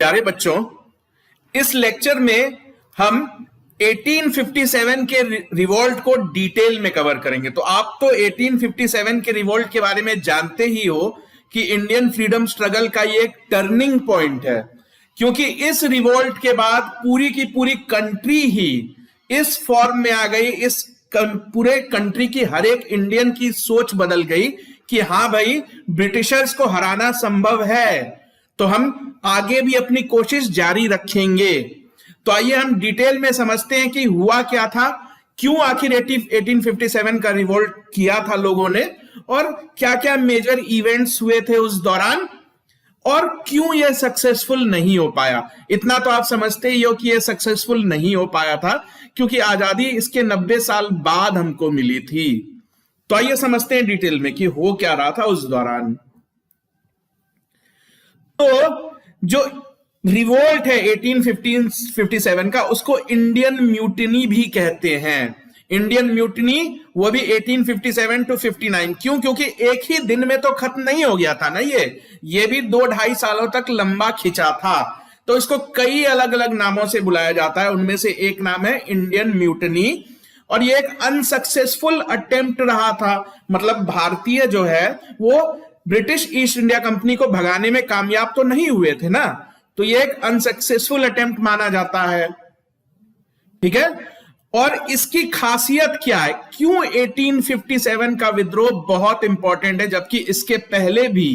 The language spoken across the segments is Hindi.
प्यारे बच्चों, इस लेक्चर में हम 1857 के रिवोल्ट को डिटेल में कवर करेंगे। तो आप तो 1857 के रिवोल्ट के बारे में जानते ही हो कि इंडियन फ्रीडम स्ट्रगल का ये एक टर्निंग पॉइंट है, क्योंकि इस रिवोल्ट के बाद पूरी की पूरी कंट्री ही इस फॉर्म में आ गई। इस पूरे कंट्री की हर एक इंडियन की सोच बदल गई कि हां भाई, ब्रिटिशर्स को हराना संभव है। तो हम आगे भी अपनी कोशिश जारी रखेंगे। तो आइए हम डिटेल में समझते हैं कि हुआ क्या था, क्यों आखिर 1857 का रिवोल्ट किया था लोगों ने, और क्या क्या मेजर इवेंट्स हुए थे उस दौरान, और क्यों यह सक्सेसफुल नहीं हो पाया। इतना तो आप समझते ही हो कि यह सक्सेसफुल नहीं हो पाया था, क्योंकि आजादी इसके 90 साल बाद हमको मिली थी। तो आइए समझते हैं डिटेल में कि हो क्या रहा था उस दौरान। तो जो रिवोल्ट है 1857 का, उसको इंडियन म्यूटिनी भी कहते हैं। इंडियन म्यूटिनी, वो भी 1857 to 59। क्यों? क्योंकि एक ही दिन में तो खत्म नहीं हो गया था ना, ये भी 2-2.5 सालों तक लंबा खिंचा था। तो इसको कई अलग अलग नामों से बुलाया जाता है। उनमें से एक नाम है इंडियन म्यूटिनी, और ये एक अनसक्सेसफुल अटेम्प्ट रहा था। मतलब भारतीय जो है वो ब्रिटिश ईस्ट इंडिया कंपनी को भगाने में कामयाब तो नहीं हुए थे ना, तो ये एक अनसक्सेसफुल अटेम्प्ट माना जाता है। ठीक है, और इसकी खासियत क्या है, क्यों 1857 का विद्रोह बहुत इंपॉर्टेंट है, जबकि इसके पहले भी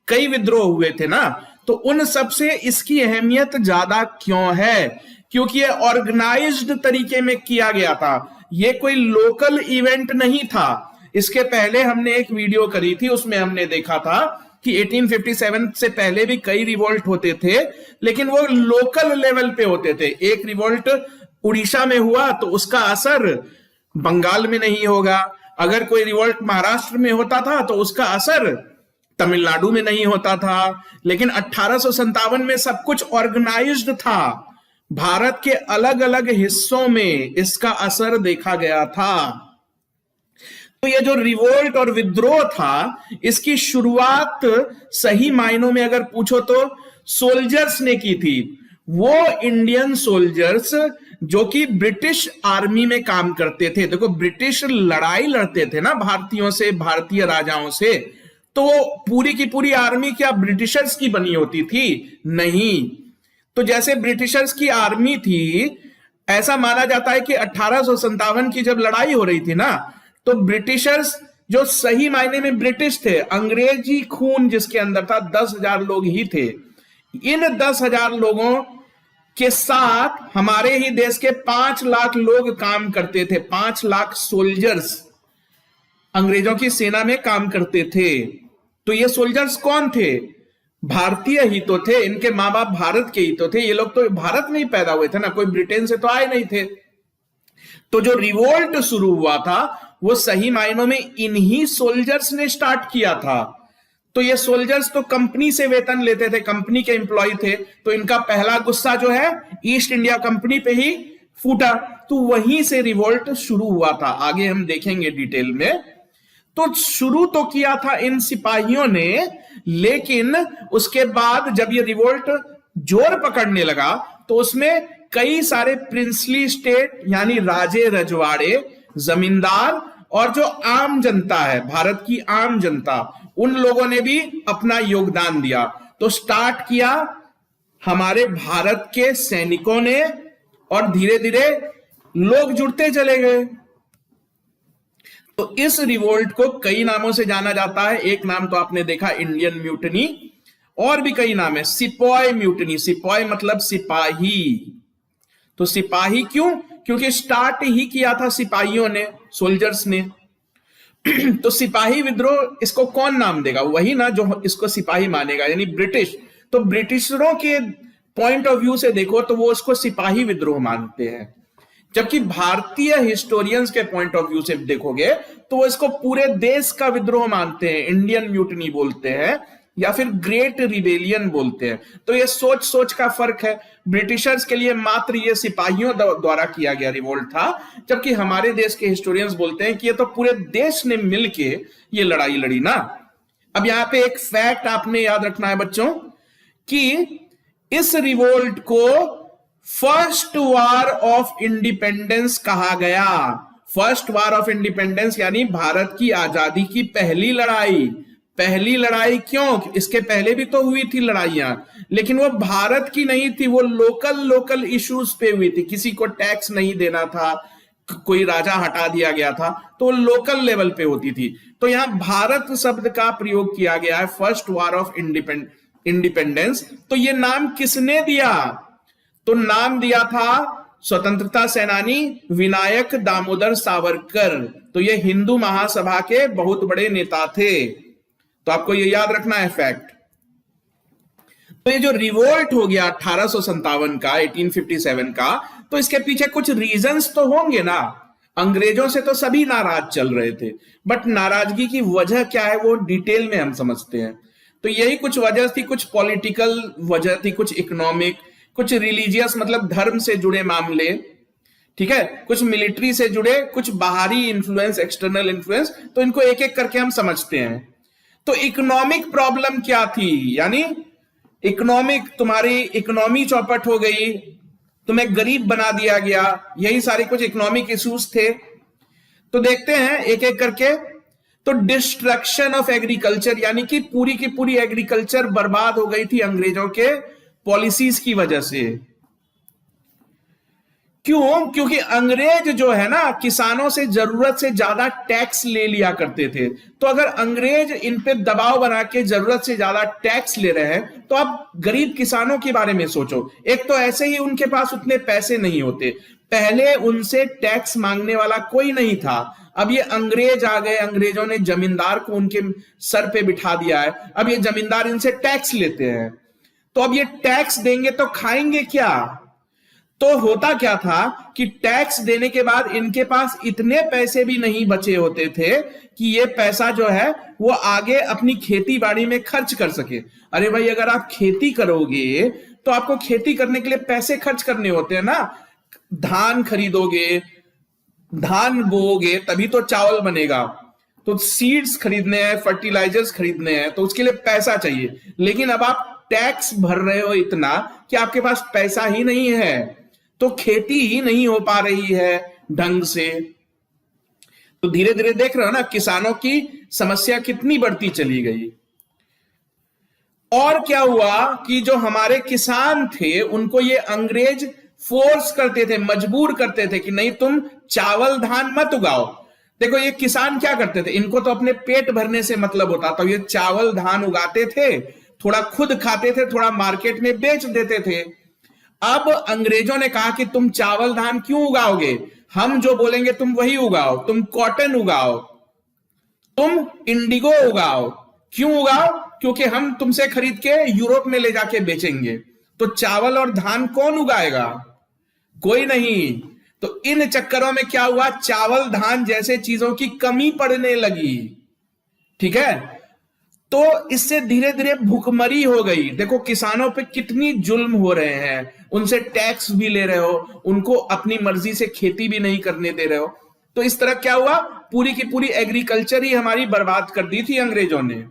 कई विद्रोह हुए थे ना। तो उन सबसे इसकी अहमियत ज्यादा क्यों है? क्योंकि ये ऑर्गेनाइज्ड तरीके में किया गया था, ये कोई लोकल इवेंट नहीं था। इसके पहले हमने एक वीडियो करी थी, उसमें हमने देखा था कि 1857 से पहले भी कई रिवोल्ट होते थे, लेकिन वो लोकल लेवल पे होते थे। एक रिवोल्ट उड़ीसा में हुआ तो उसका असर बंगाल में नहीं होगा। अगर कोई रिवोल्ट महाराष्ट्र में होता था तो उसका असर तमिलनाडु में नहीं होता था। लेकिन 1857 में सब कुछ ऑर्गेनाइज्ड था, भारत के अलग अलग हिस्सों में इसका असर देखा गया था। तो ये जो रिवोल्ट और विद्रोह था, इसकी शुरुआत सही मायनों में अगर पूछो तो सोल्जर्स ने की थी। वो इंडियन सोल्जर्स जो कि ब्रिटिश आर्मी में काम करते थे। देखो, ब्रिटिश लड़ाई लड़ते थे ना भारतीयों से, भारतीय राजाओं से, तो पूरी की पूरी आर्मी क्या ब्रिटिशर्स की बनी होती थी? नहीं। तो जैसे ब्रिटिशर्स की आर्मी थी, ऐसा माना जाता है कि 1857 की जब लड़ाई हो रही थी ना, तो ब्रिटिशर्स जो सही मायने में ब्रिटिश थे, अंग्रेजी खून जिसके अंदर था, 10,000 लोग ही थे। इन 10,000 लोगों के साथ हमारे ही देश के 5 लाख लोग काम करते थे। 5 लाख सोल्जर्स अंग्रेजों की सेना में काम करते थे। तो ये सोल्जर्स कौन थे? भारतीय ही तो थे, इनके माँ बाप भारत के ही तो थे। ये लोग तो भारत में ही पैदा हुए थे ना, कोई ब्रिटेन से तो आए नहीं थे। तो जो रिवोल्ट शुरू हुआ था वो सही मायनों में इन्हीं सोल्जर्स ने स्टार्ट किया था। तो ये सोल्जर्स तो कंपनी से वेतन लेते थे, कंपनी के एम्प्लॉय थे। तो इनका पहला गुस्सा जो है ईस्ट इंडिया कंपनी पे ही फूटा, तो वहीं से रिवोल्ट शुरू हुआ था। आगे हम देखेंगे डिटेल में। तो शुरू तो किया था इन सिपाहियों ने, लेकिन उसके बाद जब ये रिवोल्ट जोर पकड़ने लगा तो उसमें कई सारे प्रिंसली स्टेट, यानी राजे रजवाड़े, जमींदार, और जो आम जनता है, भारत की आम जनता, उन लोगों ने भी अपना योगदान दिया। तो स्टार्ट किया हमारे भारत के सैनिकों ने, और धीरे धीरे लोग जुड़ते चले गए। तो इस रिवोल्ट को कई नामों से जाना जाता है। एक नाम तो आपने देखा, इंडियन म्यूटिनी, और भी कई नाम है। सिपॉय म्यूटिनी, सिपॉय मतलब सिपाही। तो सिपाही क्यों? क्योंकि स्टार्ट ही किया था सिपाहियों ने, सोल्जर्स ने। तो सिपाही विद्रोह, इसको कौन नाम देगा? वही ना जो इसको सिपाही मानेगा, यानी ब्रिटिश। तो ब्रिटिशरों के पॉइंट ऑफ व्यू से देखो तो वो इसको सिपाही विद्रोह मानते हैं, जबकि भारतीय हिस्टोरियंस के पॉइंट ऑफ व्यू से देखोगे तो वो इसको पूरे देश का विद्रोह मानते हैं। इंडियन म्यूटिनी बोलते हैं या फिर ग्रेट रिबेलियन बोलते हैं। तो ये सोच का फर्क है। ब्रिटिशर्स के लिए मात्र ये सिपाहियों द्वारा किया गया रिवोल्ट था, जबकि हमारे देश के हिस्टोरियंस बोलते हैं कि ये तो पूरे देश ने मिलके ये लड़ाई लड़ी ना। अब यहां पे एक फैक्ट आपने याद रखना है बच्चों, कि इस रिवोल्ट को फर्स्ट वार ऑफ इंडिपेंडेंस कहा गया। फर्स्ट वार ऑफ इंडिपेंडेंस यानी भारत की आजादी की पहली लड़ाई। पहली लड़ाई क्यों? इसके पहले भी तो हुई थी लड़ाइयां, लेकिन वो भारत की नहीं थी, वो लोकल इश्यूज पे हुई थी। किसी को टैक्स नहीं देना था, कोई राजा हटा दिया गया था, तो लोकल लेवल पे होती थी। तो यहां भारत शब्द का प्रयोग किया गया है, फर्स्ट वार ऑफ इंडिपेंडेंस। तो ये नाम किसने दिया? तो नाम दिया था स्वतंत्रता सेनानी विनायक दामोदर सावरकर। तो ये हिंदू महासभा के बहुत बड़े नेता थे। तो आपको ये याद रखना है फैक्ट। तो ये जो रिवोल्ट हो गया 1857 का, 1857 का, तो इसके पीछे कुछ रीजंस तो होंगे ना। अंग्रेजों से तो सभी नाराज चल रहे थे, बट नाराजगी की वजह क्या है वो डिटेल में हम समझते हैं। तो यही कुछ वजह थी, कुछ पॉलिटिकल वजह थी, कुछ इकोनॉमिक, कुछ रिलीजियस मतलब धर्म से जुड़े मामले, ठीक है, कुछ मिलिट्री से जुड़े, कुछ बाहरी इंफ्लुएंस, एक्सटर्नल इंफ्लुएंस। तो इनको एक एक करके हम समझते हैं। तो इकोनॉमिक प्रॉब्लम क्या थी? यानी इकोनॉमिक, तुम्हारी इकोनॉमी चौपट हो गई, तुम्हें गरीब बना दिया गया, यही सारे कुछ इकोनॉमिक इश्यूज थे। तो देखते हैं एक एक करके। तो डिस्ट्रक्शन ऑफ एग्रीकल्चर, यानी कि पूरी की पूरी एग्रीकल्चर बर्बाद हो गई थी अंग्रेजों के पॉलिसीज की वजह से। क्यों? क्योंकि अंग्रेज जो है ना, किसानों से जरूरत से ज्यादा टैक्स ले लिया करते थे। तो अगर अंग्रेज इन पे दबाव बना के जरूरत से ज्यादा टैक्स ले रहे हैं, तो आप गरीब किसानों के बारे में सोचो। एक तो ऐसे ही उनके पास उतने पैसे नहीं होते, पहले उनसे टैक्स मांगने वाला कोई नहीं था। अब ये अंग्रेज आ गए, अंग्रेजों ने जमींदार को उनके सर पे बिठा दिया है। अब ये जमींदार इनसे टैक्स लेते हैं, तो अब ये टैक्स देंगे तो खाएंगे क्या? तो होता क्या था कि टैक्स देने के बाद इनके पास इतने पैसे भी नहीं बचे होते थे कि ये पैसा जो है वो आगे अपनी खेती बाड़ी में खर्च कर सके। अरे भाई, अगर आप खेती करोगे तो आपको खेती करने के लिए पैसे खर्च करने होते हैं ना। धान खरीदोगे, धान बोओगे, तभी तो चावल बनेगा। तो सीड्स खरीदने हैं, फर्टिलाइजर्स खरीदने हैं, तो उसके लिए पैसा चाहिए। लेकिन अब आप टैक्स भर रहे हो इतना कि आपके पास पैसा ही नहीं है, तो खेती ही नहीं हो पा रही है ढंग से। तो धीरे धीरे देख रहे हो ना, किसानों की समस्या कितनी बढ़ती चली गई। और क्या हुआ कि जो हमारे किसान थे उनको ये अंग्रेज फोर्स करते थे, मजबूर करते थे कि नहीं, तुम चावल धान मत उगाओ। देखो ये किसान क्या करते थे, इनको तो अपने पेट भरने से मतलब होता था। ये चावल धान उगाते थे, थोड़ा खुद खाते थे, थोड़ा मार्केट में बेच देते थे। अब अंग्रेजों ने कहा कि तुम चावल धान क्यों उगाओगे, हम जो बोलेंगे तुम वही उगाओ, तुम कॉटन उगाओ, तुम इंडिगो उगाओ। क्यों उगाओ? क्योंकि हम तुमसे खरीद के यूरोप में ले जाके बेचेंगे। तो चावल और धान कौन उगाएगा? कोई नहीं। तो इन चक्करों में क्या हुआ, चावल धान जैसे चीजों की कमी पड़ने लगी। ठीक है, तो इससे धीरे धीरे भूखमरी हो गई। देखो किसानों पे कितनी जुल्म हो रहे हैं, उनसे टैक्स भी ले रहे हो, उनको अपनी मर्जी से खेती भी नहीं करने दे रहे हो। तो इस तरह क्या हुआ, पूरी की पूरी एग्रीकल्चर ही हमारी बर्बाद कर दी थी अंग्रेजों ने।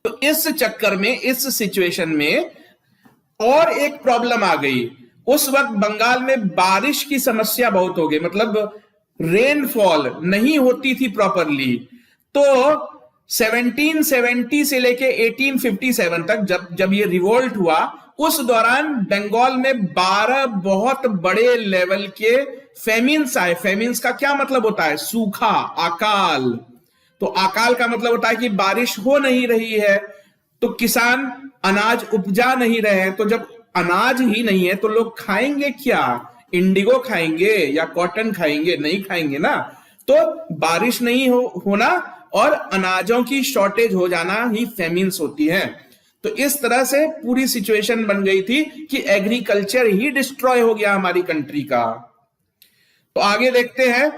तो इस चक्कर में, इस सिचुएशन में और एक प्रॉब्लम आ गई। उस वक्त बंगाल में बारिश की समस्या बहुत हो गई, मतलब रेनफॉल नहीं होती थी प्रॉपरली। तो 1770 से लेके 1857 तक जब ये रिवोल्ट हुआ, उस दौरान बंगाल में 12 बहुत बड़े लेवल के फेमिन्स आए। फेमिन्स का क्या मतलब होता है? सूखा, अकाल। तो अकाल का मतलब होता है कि बारिश हो नहीं रही है, तो किसान अनाज उपजा नहीं रहे हैं। तो जब अनाज ही नहीं है तो लोग खाएंगे क्या? इंडिगो खाएंगे या कॉटन खाएंगे? नहीं खाएंगे ना। तो बारिश नहीं होना और अनाजों की शॉर्टेज हो जाना ही फेमिन्स होती है। तो इस तरह से पूरी सिचुएशन बन गई थी कि एग्रीकल्चर ही डिस्ट्रॉय हो गया हमारी कंट्री का। तो आगे देखते हैं,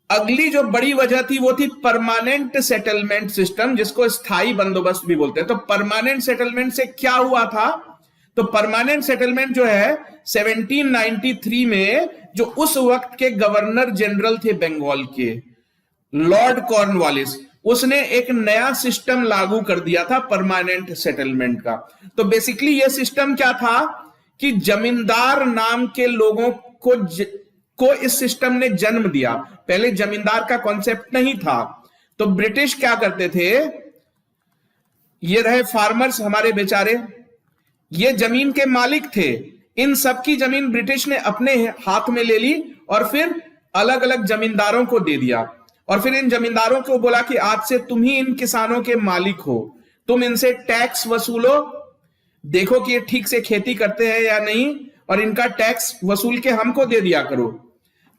अगली जो बड़ी वजह थी वो थी परमानेंट सेटलमेंट सिस्टम, जिसको स्थायी बंदोबस्त भी बोलते हैं। तो परमानेंट सेटलमेंट से क्या हुआ था? तो परमानेंट सेटलमेंट जो है 1793 में, जो उस वक्त के गवर्नर जनरल थे बंगाल के, लॉर्ड कॉर्नवालिस, उसने एक नया सिस्टम लागू कर दिया था परमानेंट सेटलमेंट का। तो बेसिकली ये सिस्टम क्या था कि जमींदार नाम के लोगों को इस सिस्टम ने जन्म दिया। पहले जमींदार का कॉन्सेप्ट नहीं था। तो ब्रिटिश क्या करते थे, ये रहे फार्मर्स हमारे बेचारे, ये जमीन के मालिक थे, इन सबकी जमीन ब्रिटिश ने अपने हाथ में ले ली और फिर अलग अलग जमींदारों को दे दिया। और फिर इन जमींदारों को बोला कि आज से तुम ही इन किसानों के मालिक हो, तुम इनसे टैक्स वसूलो, देखो कि ये ठीक से खेती करते हैं या नहीं, और इनका टैक्स वसूल के हमको दे दिया करो।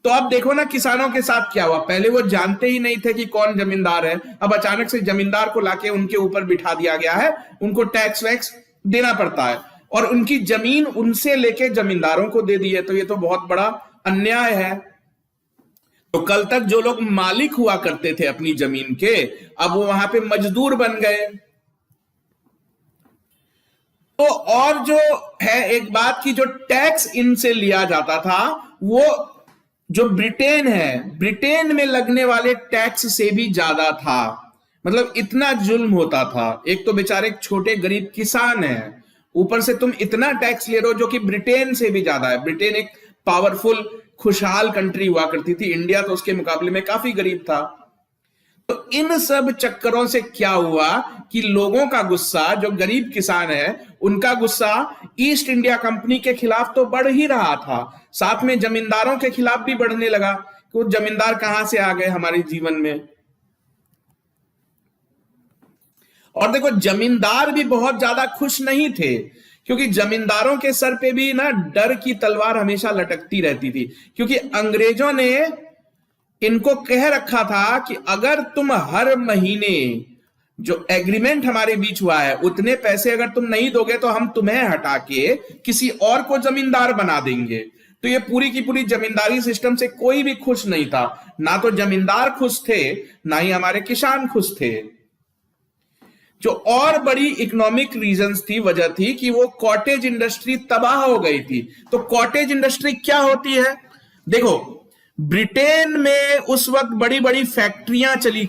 तो अब देखो ना किसानों के साथ क्या हुआ, पहले वो जानते ही नहीं थे कि कौन जमींदार है, अब अचानक से जमींदार को लाके उनके ऊपर बिठा दिया गया है, उनको टैक्स वैक्स देना पड़ता है, और उनकी जमीन उनसे लेके जमींदारों को दे दी है। तो ये तो बहुत बड़ा अन्याय है। तो कल तक जो लोग मालिक हुआ करते थे अपनी जमीन के, अब वो वहां पे मजदूर बन गए। तो और जो है एक बात की, जो टैक्स इनसे लिया जाता था वो जो ब्रिटेन है, ब्रिटेन में लगने वाले टैक्स से भी ज्यादा था। मतलब इतना जुल्म होता था। एक तो बेचारे एक छोटे गरीब किसान हैं, ऊपर से तुम इतना टैक्स ले रहे हो जो कि ब्रिटेन से भी ज्यादा है। ब्रिटेन एक पावरफुल खुशहाल कंट्री हुआ करती थी, इंडिया तो उसके मुकाबले में काफी गरीब था। तो इन सब चक्करों से क्या हुआ कि लोगों का गुस्सा, जो गरीब किसान है उनका गुस्सा ईस्ट इंडिया कंपनी के खिलाफ तो बढ़ ही रहा था, साथ में जमींदारों के खिलाफ भी बढ़ने लगा कि वो जमींदार कहां से आ गए हमारे जीवन में। और देखो जमींदार भी बहुत ज्यादा खुश नहीं थे, क्योंकि जमींदारों के सर पे भी ना डर की तलवार हमेशा लटकती रहती थी, क्योंकि अंग्रेजों ने इनको कह रखा था कि अगर तुम हर महीने जो एग्रीमेंट हमारे बीच हुआ है उतने पैसे अगर तुम नहीं दोगे तो हम तुम्हें हटा के किसी और को जमींदार बना देंगे। तो ये पूरी की पूरी जमींदारी सिस्टम से कोई भी खुश नहीं था, ना तो जमींदार खुश थे ना ही हमारे किसान खुश थे। जो और बड़ी इकोनॉमिक रीजंस थी, वजह थी कि वो कॉटेज इंडस्ट्री तबाह हो गई थी। तो कॉटेज इंडस्ट्री क्या होती है, देखो ब्रिटेन में उस वक्त बड़ी बड़ी फैक्ट्रियां चली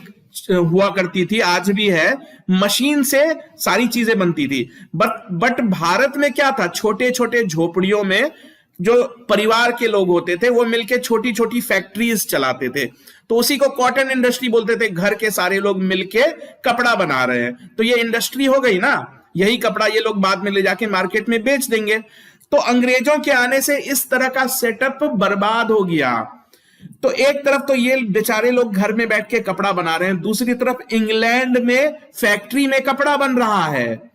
हुआ करती थी, आज भी है, मशीन से सारी चीजें बनती थी। बट भारत में क्या था, छोटे छोटे झोपड़ियों में जो परिवार के लोग होते थे वो मिलके छोटी छोटी फैक्ट्रीज चलाते थे। तो उसी को कॉटन इंडस्ट्री बोलते थे। घर के सारे लोग मिलके कपड़ा बना रहे हैं, तो ये इंडस्ट्री हो गई ना, यही कपड़ा ये लोग बाद में ले जाके मार्केट में बेच देंगे। तो अंग्रेजों के आने से इस तरह का सेटअप बर्बाद हो गया। तो एक तरफ तो ये बेचारे लोग घर में बैठ के कपड़ा बना रहे हैं, दूसरी तरफ इंग्लैंड में फैक्ट्री में कपड़ा बन रहा है।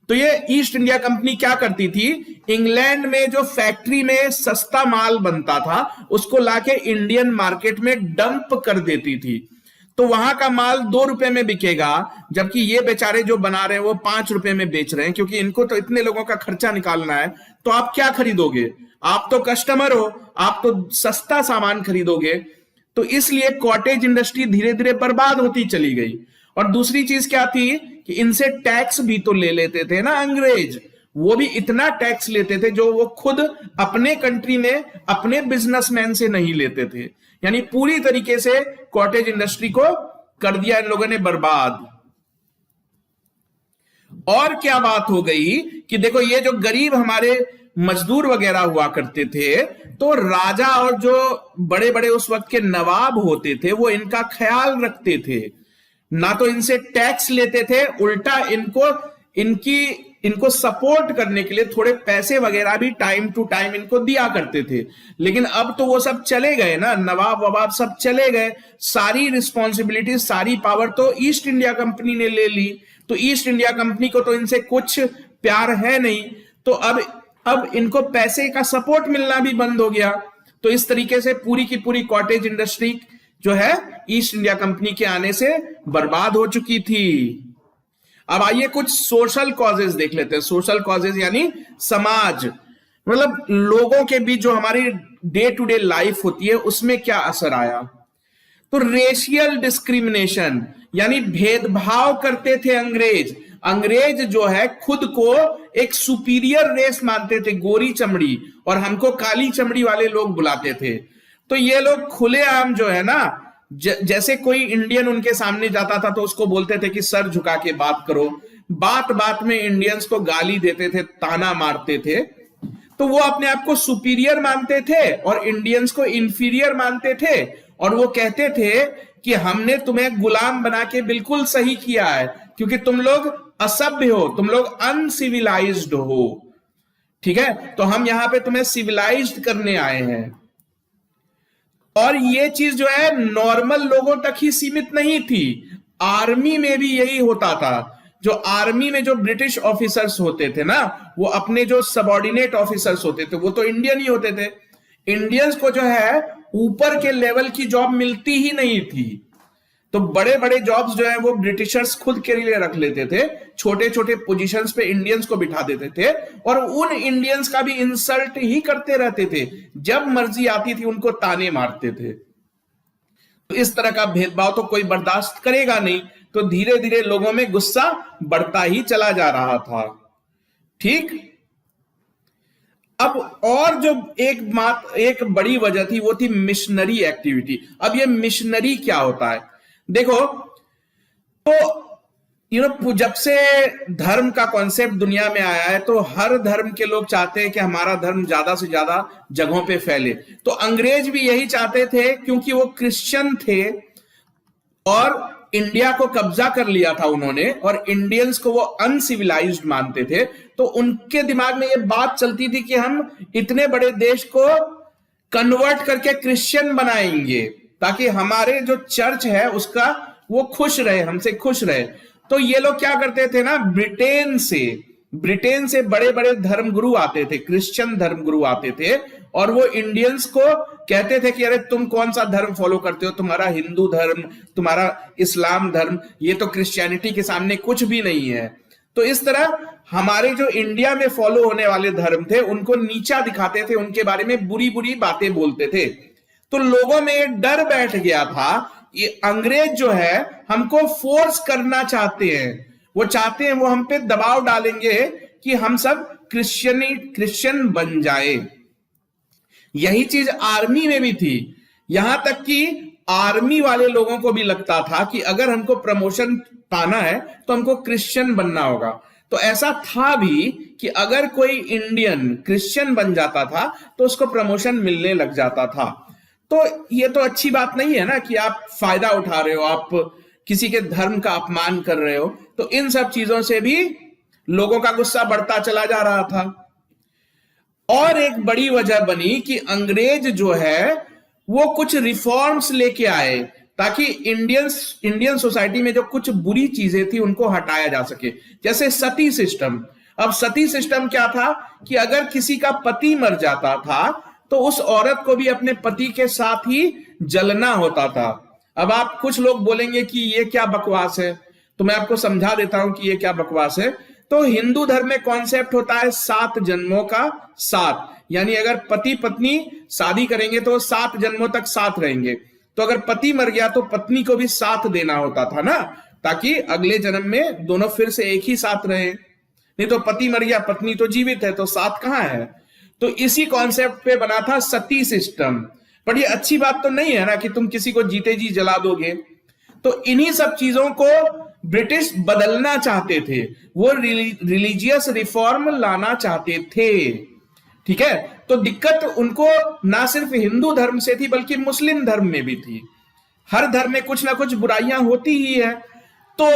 तो ये ईस्ट इंडिया कंपनी क्या करती थी, इंग्लैंड में जो फैक्ट्री में सस्ता माल बनता था उसको लाके इंडियन मार्केट में डंप कर देती थी। तो वहां का माल 2 रुपए में बिकेगा, जबकि ये बेचारे जो बना रहे हैं वो 5 रुपए में बेच रहे हैं, क्योंकि इनको तो इतने लोगों का खर्चा निकालना है। तो आप क्या खरीदोगे, आप तो कस्टमर हो, आप तो सस्ता सामान खरीदोगे। तो इसलिए कॉटेज इंडस्ट्री धीरे धीरे बर्बाद होती चली गई। और दूसरी चीज क्या थी कि इनसे टैक्स भी तो ले लेते थे ना अंग्रेज, वो भी इतना टैक्स लेते थे जो वो खुद अपने कंट्री में अपने बिजनेसमैन से नहीं लेते थे। यानी पूरी तरीके से कॉटेज इंडस्ट्री को कर दिया इन लोगों ने बर्बाद। और क्या बात हो गई कि देखो ये जो गरीब हमारे मजदूर वगैरह हुआ करते थे, तो राजा और जो बड़े बड़े उस वक्त के नवाब होते थे वो इनका ख्याल रखते थे, ना तो इनसे टैक्स लेते थे, उल्टा इनको सपोर्ट करने के लिए थोड़े पैसे वगैरह भी टाइम टू टाइम इनको दिया करते थे। लेकिन अब तो वो सब चले गए ना, नवाब ववाब सब चले गए, सारी रिस्पॉन्सिबिलिटी सारी पावर तो ईस्ट इंडिया कंपनी ने ले ली। तो ईस्ट इंडिया कंपनी को तो इनसे कुछ प्यार है नहीं, तो अब इनको पैसे का सपोर्ट मिलना भी बंद हो गया। तो इस तरीके से पूरी की पूरी कॉटेज इंडस्ट्री जो है ईस्ट इंडिया कंपनी के आने से बर्बाद हो चुकी थी। अब आइए कुछ सोशल कॉजेज देख लेते हैं। सोशल कॉजेज यानी समाज, मतलब लोगों के बीच जो हमारी डे टू डे लाइफ होती है उसमें क्या असर आया। तो रेशियल डिस्क्रिमिनेशन यानी भेदभाव करते थे अंग्रेज। अंग्रेज जो है खुद को एक सुपीरियर रेस मानते थे, गोरी चमड़ी, और हमको काली चमड़ी वाले लोग बुलाते थे। तो ये लोग खुलेआम जो है ना जैसे कोई इंडियन उनके सामने जाता था तो उसको बोलते थे कि सर झुका के बात करो, बात बात में इंडियंस को गाली देते थे, ताना मारते थे, तो वो अपने आप को सुपीरियर मानते थे और इंडियंस को इंफीरियर मानते थे, और वो कहते थे कि हमने तुम्हें गुलाम बना के बिल्कुल सही किया है, क्योंकि तुम लोग असभ्य हो, तुम लोग अनसिविलाइज्ड हो, ठीक है, तो हम यहां पे तुम्हें सिविलाइज्ड करने आए हैं। और ये चीज जो है नॉर्मल लोगों तक ही सीमित नहीं थी, आर्मी में भी यही होता था। जो आर्मी में जो ब्रिटिश ऑफिसर्स होते थे ना, वो अपने जो सबॉर्डिनेट ऑफिसर्स होते थे वो तो इंडियन ही होते थे। इंडियंस को जो है ऊपर के लेवल की जॉब मिलती ही नहीं थी, तो बड़े बड़े जॉब्स जो है वो ब्रिटिशर्स खुद के लिए रख लेते थे, छोटे छोटे पोजीशंस पे इंडियंस को बिठा देते थे, और उन इंडियंस का भी इंसल्ट ही करते रहते थे, जब मर्जी आती थी उनको ताने मारते थे। तो इस तरह का भेदभाव तो कोई बर्दाश्त करेगा नहीं, तो धीरे धीरे लोगों में गुस्सा बढ़ता ही चला जा रहा था। ठीक, अब और जो एक बड़ी वजह थी वो थी मिशनरी एक्टिविटी। अब ये मिशनरी क्या होता है, देखो, तो जब से धर्म का कॉन्सेप्ट दुनिया में आया है तो हर धर्म के लोग चाहते हैं कि हमारा धर्म ज्यादा से ज्यादा जगहों पे फैले। तो अंग्रेज भी यही चाहते थे, क्योंकि वो क्रिश्चियन थे और इंडिया को कब्जा कर लिया था उन्होंने, और इंडियंस को वो अनसिविलाइज्ड मानते थे, तो उनके दिमाग में ये बात चलती थी कि हम इतने बड़े देश को कन्वर्ट करके क्रिश्चियन बनाएंगे, ताकि हमारे जो चर्च है उसका वो खुश रहे, हमसे खुश रहे। तो ये लोग क्या करते थे ना, ब्रिटेन से बड़े बड़े धर्मगुरु आते थे, क्रिश्चियन धर्मगुरु आते थे, और वो इंडियंस को कहते थे कि अरे तुम कौन सा धर्म फॉलो करते हो, तुम्हारा हिंदू धर्म, तुम्हारा इस्लाम धर्म, ये तो क्रिश्चियनिटी के सामने कुछ भी नहीं है। तो इस तरह हमारे जो इंडिया में फॉलो होने वाले धर्म थे उनको नीचा दिखाते थे, उनके बारे में बुरी बुरी बातें बोलते थे। तो लोगों में डर बैठ गया था, ये अंग्रेज जो है हमको फोर्स करना चाहते हैं, वो चाहते हैं वो हम पे दबाव डालेंगे कि हम सब क्रिश्चियन बन जाए। यही चीज आर्मी में भी थी, यहां तक कि आर्मी वाले लोगों को भी लगता था कि अगर हमको प्रमोशन पाना है तो हमको क्रिश्चियन बनना होगा। तो ऐसा था भी कि अगर कोई इंडियन क्रिश्चियन बन जाता था तो उसको प्रमोशन मिलने लग जाता था। तो ये तो अच्छी बात नहीं है ना कि आप फायदा उठा रहे हो, आप किसी के धर्म का अपमान कर रहे हो। तो इन सब चीजों से भी लोगों का गुस्सा बढ़ता चला जा रहा था। और एक बड़ी वजह बनी कि अंग्रेज जो है वो कुछ रिफॉर्म्स लेके आए, ताकि इंडियन सोसाइटी में जो कुछ बुरी चीजें थी उनको हटाया जा सके। जैसे सती सिस्टम। अब सती सिस्टम क्या था कि अगर किसी का पति मर जाता था तो उस औरत को भी अपने पति के साथ ही जलना होता था। अब आप कुछ लोग बोलेंगे कि ये क्या बकवास है, तो मैं आपको समझा देता हूं कि ये क्या बकवास है। तो हिंदू धर्म में कॉन्सेप्ट होता है 7 जन्मों का साथ, यानी अगर पति पत्नी शादी करेंगे तो 7 जन्मों तक साथ रहेंगे। तो अगर पति मर गया तो पत्नी को भी साथ देना होता था ना, ताकि अगले जन्म में दोनों फिर से एक ही साथ रहे। नहीं तो पति मर गया, पत्नी तो जीवित है, तो साथ कहां है। तो इसी कॉन्सेप्ट पे बना था सती सिस्टम। पर ये अच्छी बात तो नहीं है ना कि तुम किसी को जीते जी जला दोगे। तो इन्हीं सब चीजों को ब्रिटिश बदलना चाहते थे, वो रिलीजियस रिफॉर्म लाना चाहते थे। ठीक है, तो दिक्कत उनको ना सिर्फ हिंदू धर्म से थी बल्कि मुस्लिम धर्म में भी थी। हर धर्म में कुछ ना कुछ बुराइयां होती ही है। तो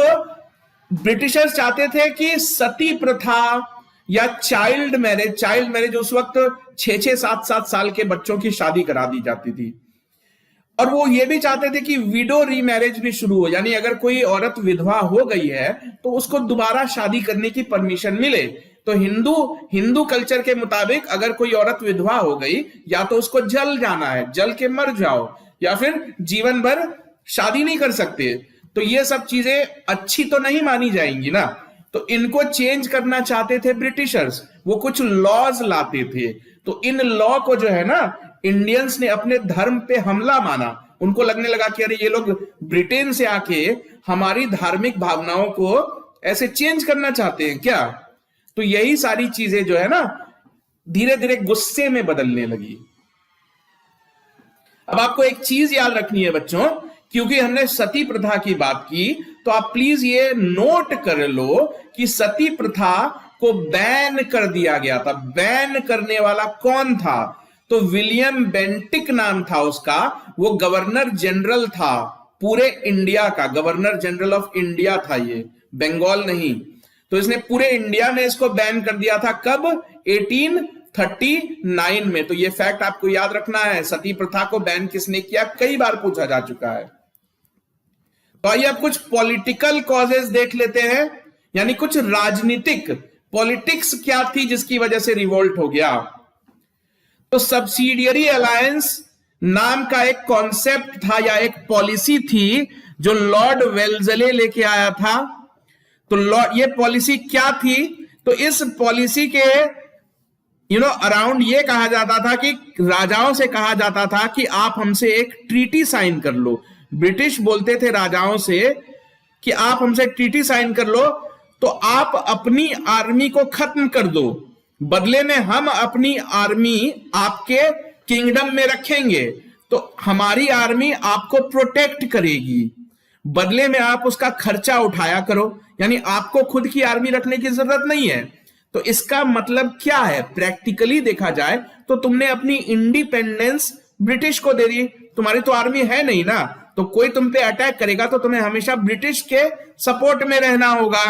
ब्रिटिशर्स चाहते थे कि सती प्रथा या चाइल्ड मैरिज उस वक्त 6-6, 7-7 साल के बच्चों की शादी करा दी जाती थी। और वो ये भी चाहते थे कि विडो रीमैरिज भी शुरू हो, यानी अगर कोई औरत विधवा हो गई है तो उसको दोबारा शादी करने की परमिशन मिले। तो हिंदू कल्चर के मुताबिक अगर कोई औरत विधवा हो गई, या तो उसको जल जाना है, जल के मर जाओ, या फिर जीवन भर शादी नहीं कर सकते। तो ये सब चीजें अच्छी तो नहीं मानी जाएंगी ना। तो इनको चेंज करना चाहते थे ब्रिटिशर्स, वो कुछ लॉज लाते थे। तो इन लॉ को जो है ना इंडियंस ने अपने धर्म पे हमला माना। उनको लगने लगा कि अरे ये लोग ब्रिटेन से आके हमारी धार्मिक भावनाओं को ऐसे चेंज करना चाहते हैं क्या। तो यही सारी चीजें जो है ना धीरे धीरे गुस्से में बदलने लगी। अब आपको एक चीज याद रखनी है बच्चों क्योंकि हमने सती प्रथा की बात की, तो आप प्लीज ये नोट कर लो कि सती प्रथा को बैन कर दिया गया था। बैन करने वाला कौन था? तो विलियम बेंटिक नाम था उसका, वो गवर्नर जनरल था पूरे इंडिया का, गवर्नर जनरल ऑफ इंडिया था ये, बंगाल नहीं। तो इसने पूरे इंडिया में इसको बैन कर दिया था। कब? 1839 में। तो ये फैक्ट आपको याद रखना है। सती प्रथा को बैन किसने किया, कई बार पूछा जा चुका है। तो आइए अब कुछ पॉलिटिकल कॉजेस देख लेते हैं, यानी कुछ राजनीतिक, पॉलिटिक्स क्या थी जिसकी वजह से रिवोल्ट हो गया। तो सब्सिडियरी अलायंस नाम का एक कॉन्सेप्ट था या एक पॉलिसी थी जो लॉर्ड वेल्जले लेके आया था। तो ये पॉलिसी क्या थी? तो इस पॉलिसी के अराउंड ये कहा जाता था कि राजाओं से कहा जाता था कि आप हमसे एक ट्रीटी साइन कर लो। ब्रिटिश बोलते थे राजाओं से कि आप हमसे ट्रीटी साइन कर लो, तो आप अपनी आर्मी को खत्म कर दो, बदले में हम अपनी आर्मी आपके किंगडम में रखेंगे, तो हमारी आर्मी आपको प्रोटेक्ट करेगी, बदले में आप उसका खर्चा उठाया करो, यानी आपको खुद की आर्मी रखने की जरूरत नहीं है। तो इसका मतलब क्या है? प्रैक्टिकली देखा जाए तो तुमने अपनी इंडिपेंडेंस ब्रिटिश को दे दी, तुम्हारी तो आर्मी है नहीं ना, तो कोई तुम पे अटैक करेगा तो तुम्हें हमेशा ब्रिटिश के सपोर्ट में रहना होगा।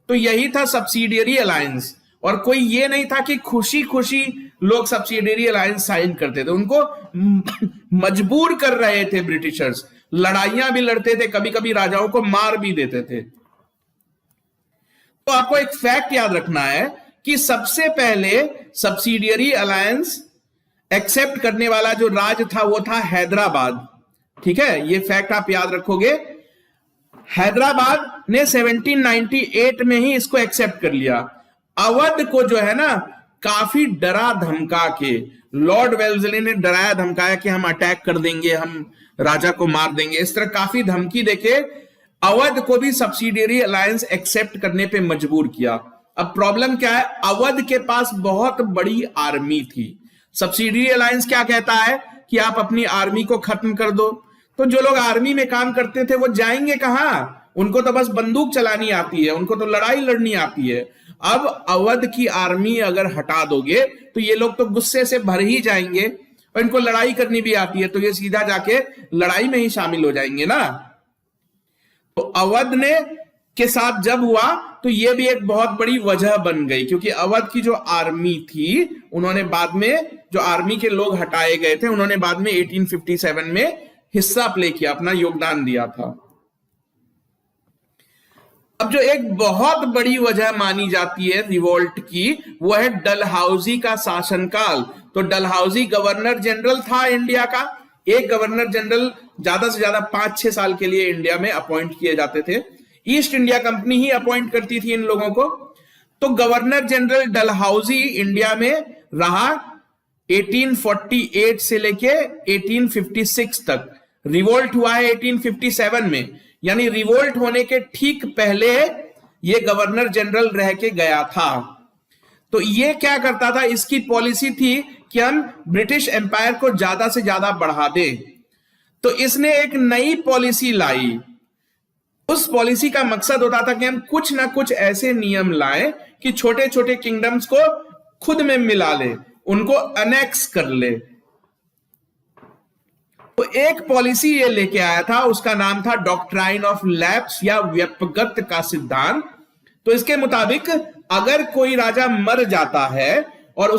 तो यही था सब्सिडियरी अलायंस। और कोई ये नहीं था कि खुशी खुशी लोग सब्सिडियरी अलायंस साइन करते थे, उनको मजबूर कर रहे थे ब्रिटिशर्स, लड़ाइयां भी लड़ते थे, कभी कभी राजाओं को मार भी देते थे। तो आपको एक फैक्ट याद रखना है कि सबसे पहले सब्सिडियरी अलायंस एक्सेप्ट करने वाला जो राज्य था वो था हैदराबाद। ठीक है, ये फैक्ट आप याद रखोगे। हैदराबाद ने 1798 में ही इसको एक्सेप्ट कर लिया। अवध को जो है ना काफी डरा धमका के, लॉर्ड वेल्जले ने डराया धमकाया कि हम अटैक कर देंगे, हम राजा को मार देंगे, इस तरह काफी धमकी देके अवध को भी सब्सिडियरी अलायंस एक्सेप्ट करने पे मजबूर किया। अब प्रॉब्लम क्या है? अवध के पास बहुत बड़ी आर्मी थी। सब्सिडियरी अलायंस क्या कहता है कि आप अपनी आर्मी को खत्म कर दो, तो जो लोग आर्मी में काम करते थे वो जाएंगे कहां? उनको तो बस बंदूक चलानी आती है, उनको तो लड़ाई लड़नी आती है। अब अवध की आर्मी अगर हटा दोगे तो ये लोग तो गुस्से से भर ही जाएंगे, और इनको लड़ाई करनी भी आती है, तो ये सीधा जाके लड़ाई में ही शामिल हो जाएंगे ना। तो अवध ने के साथ जब हुआ तो ये भी एक बहुत बड़ी वजह बन गई, क्योंकि अवध की जो आर्मी थी उन्होंने बाद में, जो आर्मी के लोग हटाए गए थे, उन्होंने बाद में 1857 में हिस्सा प्ले किया, अपना योगदान दिया था। अब जो एक बहुत बड़ी वजह मानी जाती है रिवोल्ट की, वो है डलहौजी का शासनकाल। तो डलहौजी गवर्नर जनरल था इंडिया का। एक गवर्नर जनरल ज्यादा से ज्यादा 5-6 साल के लिए इंडिया में अपॉइंट किए जाते थे। ईस्ट इंडिया कंपनी ही अपॉइंट करती थी इन लोगों को। तो गवर्नर जनरल डलहौजी इंडिया में रहा 1848 से लेके 1856 तक। रिवोल्ट हुआ है 1857 में, यानी रिवोल्ट होने के ठीक पहले ये गवर्नर जनरल रह के गया था। तो ये क्या करता था? इसकी पॉलिसी थी कि हम ब्रिटिश एम्पायर को ज्यादा से ज्यादा बढ़ा दें। तो इसने एक नई पॉलिसी लाई। उस पॉलिसी का मकसद होता था कि हम कुछ ना कुछ ऐसे नियम लाएं कि छोटे छोटे किंगडम्स को खुद में मिला ले, उनको अनेक्स कर ले। तो एक पॉलिसी ये लेके आया था, उसका नाम था डॉक्ट्राइन ऑफ लैप्स या व्यपगत का सिद्धांत। तो इसके मुताबिक अगर कोई राजा मर जाता है और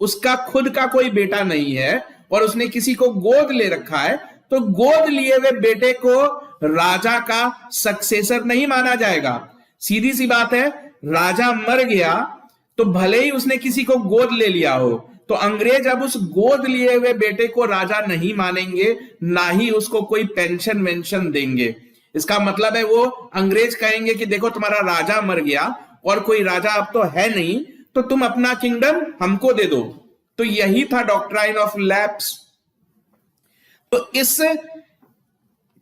उसका खुद का कोई बेटा नहीं है और उसने किसी को गोद ले रखा है, तो गोद लिए हुए बेटे को राजा का सक्सेसर नहीं माना जाएगा। सीधी सी बात है, राजा मर गया तो भले ही उसने किसी को गोद ले लिया हो, तो अंग्रेज अब उस गोद लिए हुए बेटे को राजा नहीं मानेंगे, ना ही उसको कोई पेंशन वेंशन देंगे। इसका मतलब है वो अंग्रेज कहेंगे कि देखो तुम्हारा राजा मर गया और कोई राजा अब तो है नहीं, तो तुम अपना किंगडम हमको दे दो। तो यही था डॉक्ट्राइन ऑफ लैप्स। तो इस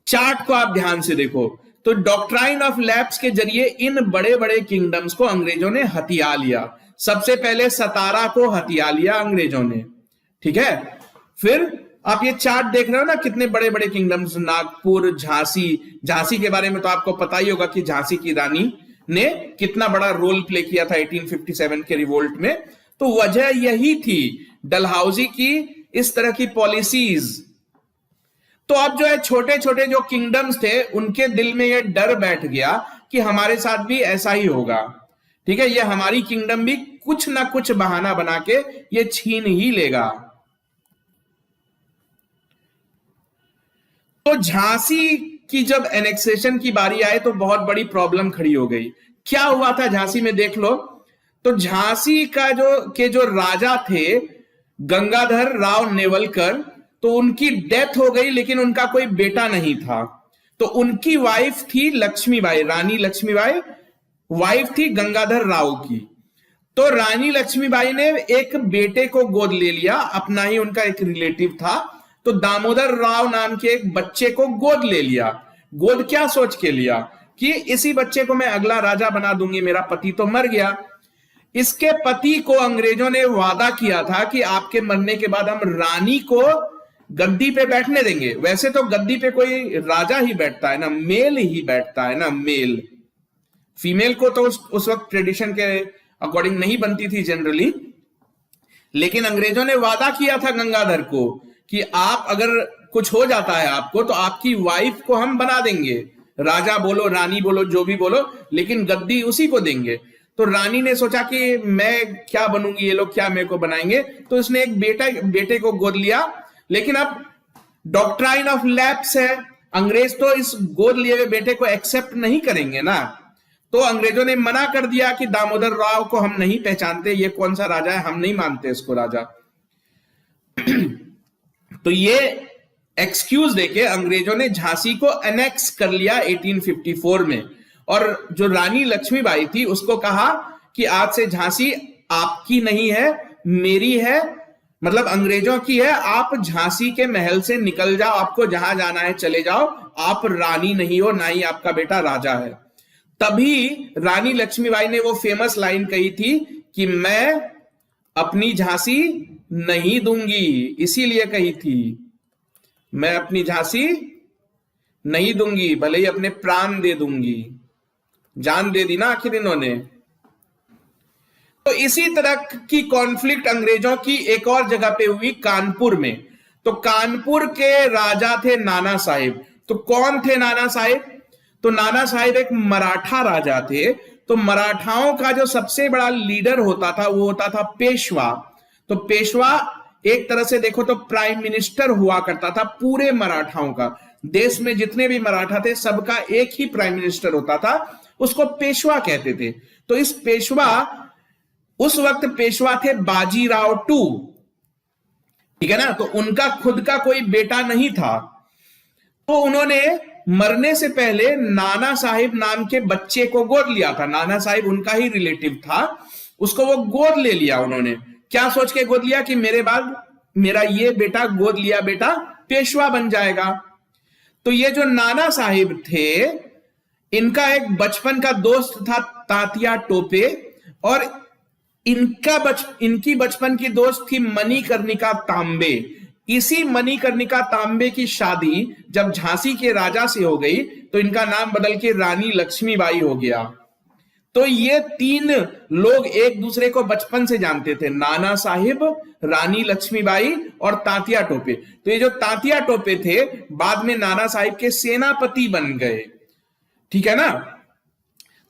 चार्ट को आप ध्यान से देखो। तो डॉक्ट्राइन ऑफ लैप्स के जरिए इन बड़े बड़े किंगडम्स को अंग्रेजों ने हथिया लिया। सबसे पहले सतारा को हथिया लिया अंग्रेजों ने, ठीक है। फिर आप ये चार्ट देख रहे हो ना, कितने बड़े बड़े किंगडम्स, नागपुर, झांसी। झांसी के बारे में तो आपको पता ही होगा कि झांसी की रानी ने कितना बड़ा रोल प्ले किया था 1857 के रिवोल्ट में। तो वजह यही थी डलहौजी की इस तरह की पॉलिसीज। तो अब जो है छोटे छोटे जो किंगडम्स थे उनके दिल में ये डर बैठ गया कि हमारे साथ भी ऐसा ही होगा, ठीक है, ये हमारी किंगडम भी कुछ ना कुछ बहाना बना के ये छीन ही लेगा। तो झांसी की जब एनेक्सेशन की बारी आए तो बहुत बड़ी प्रॉब्लम खड़ी हो गई। क्या हुआ था झांसी में देख लो। तो झांसी का जो राजा थे गंगाधर राव नेवलकर, तो उनकी डेथ हो गई, लेकिन उनका कोई बेटा नहीं था। तो उनकी वाइफ थी लक्ष्मीबाई, रानी लक्ष्मीबाई वाइफ थी गंगाधर राव की। तो रानी लक्ष्मीबाई ने एक बेटे को गोद ले लिया, अपना ही उनका एक रिलेटिव था। तो दामोदर राव नाम के एक बच्चे को गोद ले लिया। गोद क्या सोच के लिया कि इसी बच्चे को मैं अगला राजा बना दूंगी, मेरा पति तो मर गया। इसके पति को अंग्रेजों ने वादा किया था कि आपके मरने के बाद हम रानी को गद्दी पे बैठने देंगे। वैसे तो गद्दी पे कोई राजा ही बैठता है ना, मेल ही बैठता है ना, मेल। फीमेल को तो उस वक्त ट्रेडिशन के अकॉर्डिंग नहीं बनती थी जनरली, लेकिन अंग्रेजों ने वादा किया था गंगाधर को कि आप अगर कुछ हो जाता है आपको तो आपकी वाइफ को हम बना देंगे, राजा बोलो रानी बोलो जो भी बोलो, लेकिन गद्दी उसी को देंगे। तो रानी ने सोचा कि मैं क्या बनूंगी, ये लोग क्या मेरे को बनाएंगे। तो उसने एक बेटे को गोद लिया। लेकिन अब डॉक्ट्राइन ऑफ लैप्स है, अंग्रेज तो इस गोद लिए हुए बेटे को एक्सेप्ट नहीं करेंगे ना। तो अंग्रेजों ने मना कर दिया कि दामोदर राव को हम नहीं पहचानते, ये कौन सा राजा है, हम नहीं मानते इसको राजा। तो ये एक्सक्यूज देके अंग्रेजों ने झांसी को एनेक्स कर लिया 1854 में। और जो रानी लक्ष्मीबाई थी उसको कहा कि आज से झांसी आपकी नहीं है, मेरी है, मतलब अंग्रेजों की है। आप झांसी के महल से निकल जाओ, आपको जहां जाना है चले जाओ, आप रानी नहीं हो, ना ही आपका बेटा राजा है। तभी रानी लक्ष्मीबाई ने वो फेमस लाइन कही थी कि मैं अपनी झांसी नहीं दूंगी, इसीलिए कही थी, मैं अपनी झांसी नहीं दूंगी, भले ही अपने प्राण दे दूंगी। जान दे दी ना आखिर इन्होंने। तो इसी तरह की कॉन्फ्लिक्ट अंग्रेजों की एक और जगह पे हुई, कानपुर में। तो कानपुर के राजा थे नाना साहिब। तो कौन थे नाना साहिब? तो नाना साहिब एक मराठा राजा थे। तो मराठाओं का जो सबसे बड़ा लीडर होता था वो होता था पेशवा। तो पेशवा एक तरह से देखो तो प्राइम मिनिस्टर हुआ करता था पूरे मराठाओं का। देश में जितने भी मराठा थे सबका एक ही प्राइम मिनिस्टर होता था, उसको पेशवा कहते थे। तो इस पेशवा, उस वक्त पेशवा थे बाजीराव टू, ठीक है ना। तो उनका खुद का कोई बेटा नहीं था। तो उन्होंने मरने से पहले नाना साहिब नाम के बच्चे को गोद लिया था। नाना साहिब उनका ही रिलेटिव था, उसको वो गोद ले लिया उन्होंने। क्या सोच के गोद लिया कि मेरे बाद मेरा ये बेटा, गोद लिया बेटा, पेशवा बन जाएगा। तो ये जो नाना साहिब थे, इनका एक बचपन का दोस्त था तात्या टोपे, और इनकी बचपन की दोस्त थी मणिकर्णिका तांबे। इसी मणिकर्णिका तांबे की शादी जब झांसी के राजा से हो गई तो इनका नाम बदल के रानी लक्ष्मीबाई हो गया। तो ये तीन लोग एक दूसरे को बचपन से जानते थे, नाना साहिब, रानी लक्ष्मीबाई और तात्या टोपे। तो ये जो तात्या टोपे थे बाद में नाना साहिब के सेनापति बन गए, ठीक है ना।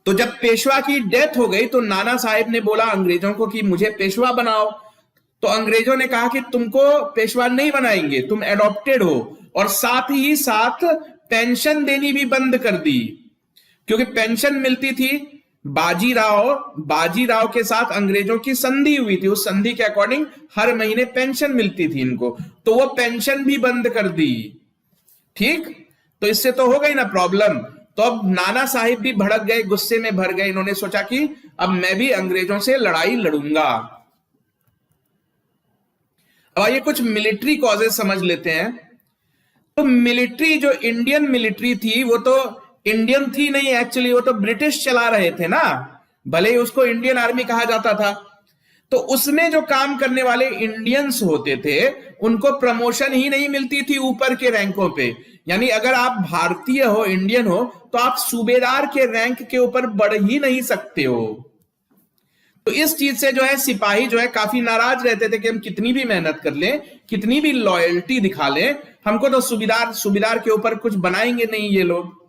तो जब पेशवा की डेथ हो गई तो नाना साहिब ने बोला अंग्रेजों को कि मुझे पेशवा बनाओ। तो अंग्रेजों ने कहा कि तुमको पेशवा नहीं बनाएंगे, तुम एडॉप्टेड हो, और साथ ही साथ पेंशन देनी भी बंद कर दी, क्योंकि पेंशन मिलती थी। बाजीराव के साथ अंग्रेजों की संधि हुई थी, उस संधि के अकॉर्डिंग हर महीने पेंशन मिलती थी इनको, तो वो पेंशन भी बंद कर दी, ठीक। तो इससे तो हो गई ना प्रॉब्लम। तो अब नाना साहिब भी भड़क गए, गुस्से में भर गए। इन्होंने सोचा कि अब मैं भी अंग्रेजों से लड़ाई लड़ूंगा। अब ये कुछ मिलिट्री कॉजेज समझ लेते हैं। तो मिलिट्री, जो इंडियन मिलिट्री थी, वो तो इंडियन थी नहीं एक्चुअली, वो तो ब्रिटिश चला रहे थे ना, भले ही उसको इंडियन आर्मी कहा जाता था। तो उसमें जो काम करने वाले इंडियंस होते थे उनको प्रमोशन ही नहीं मिलती थी ऊपर के रैंकों पे। यानी अगर आप भारतीय हो, इंडियन हो, तो आप सूबेदार के रैंक के ऊपर बढ़ ही नहीं सकते हो। तो इस चीज से जो है सिपाही जो है काफी नाराज रहते थे कि हम कितनी भी मेहनत कर लें, कितनी भी लॉयल्टी दिखा लें, हमको तो सूबेदार के ऊपर कुछ बनाएंगे नहीं ये लोग।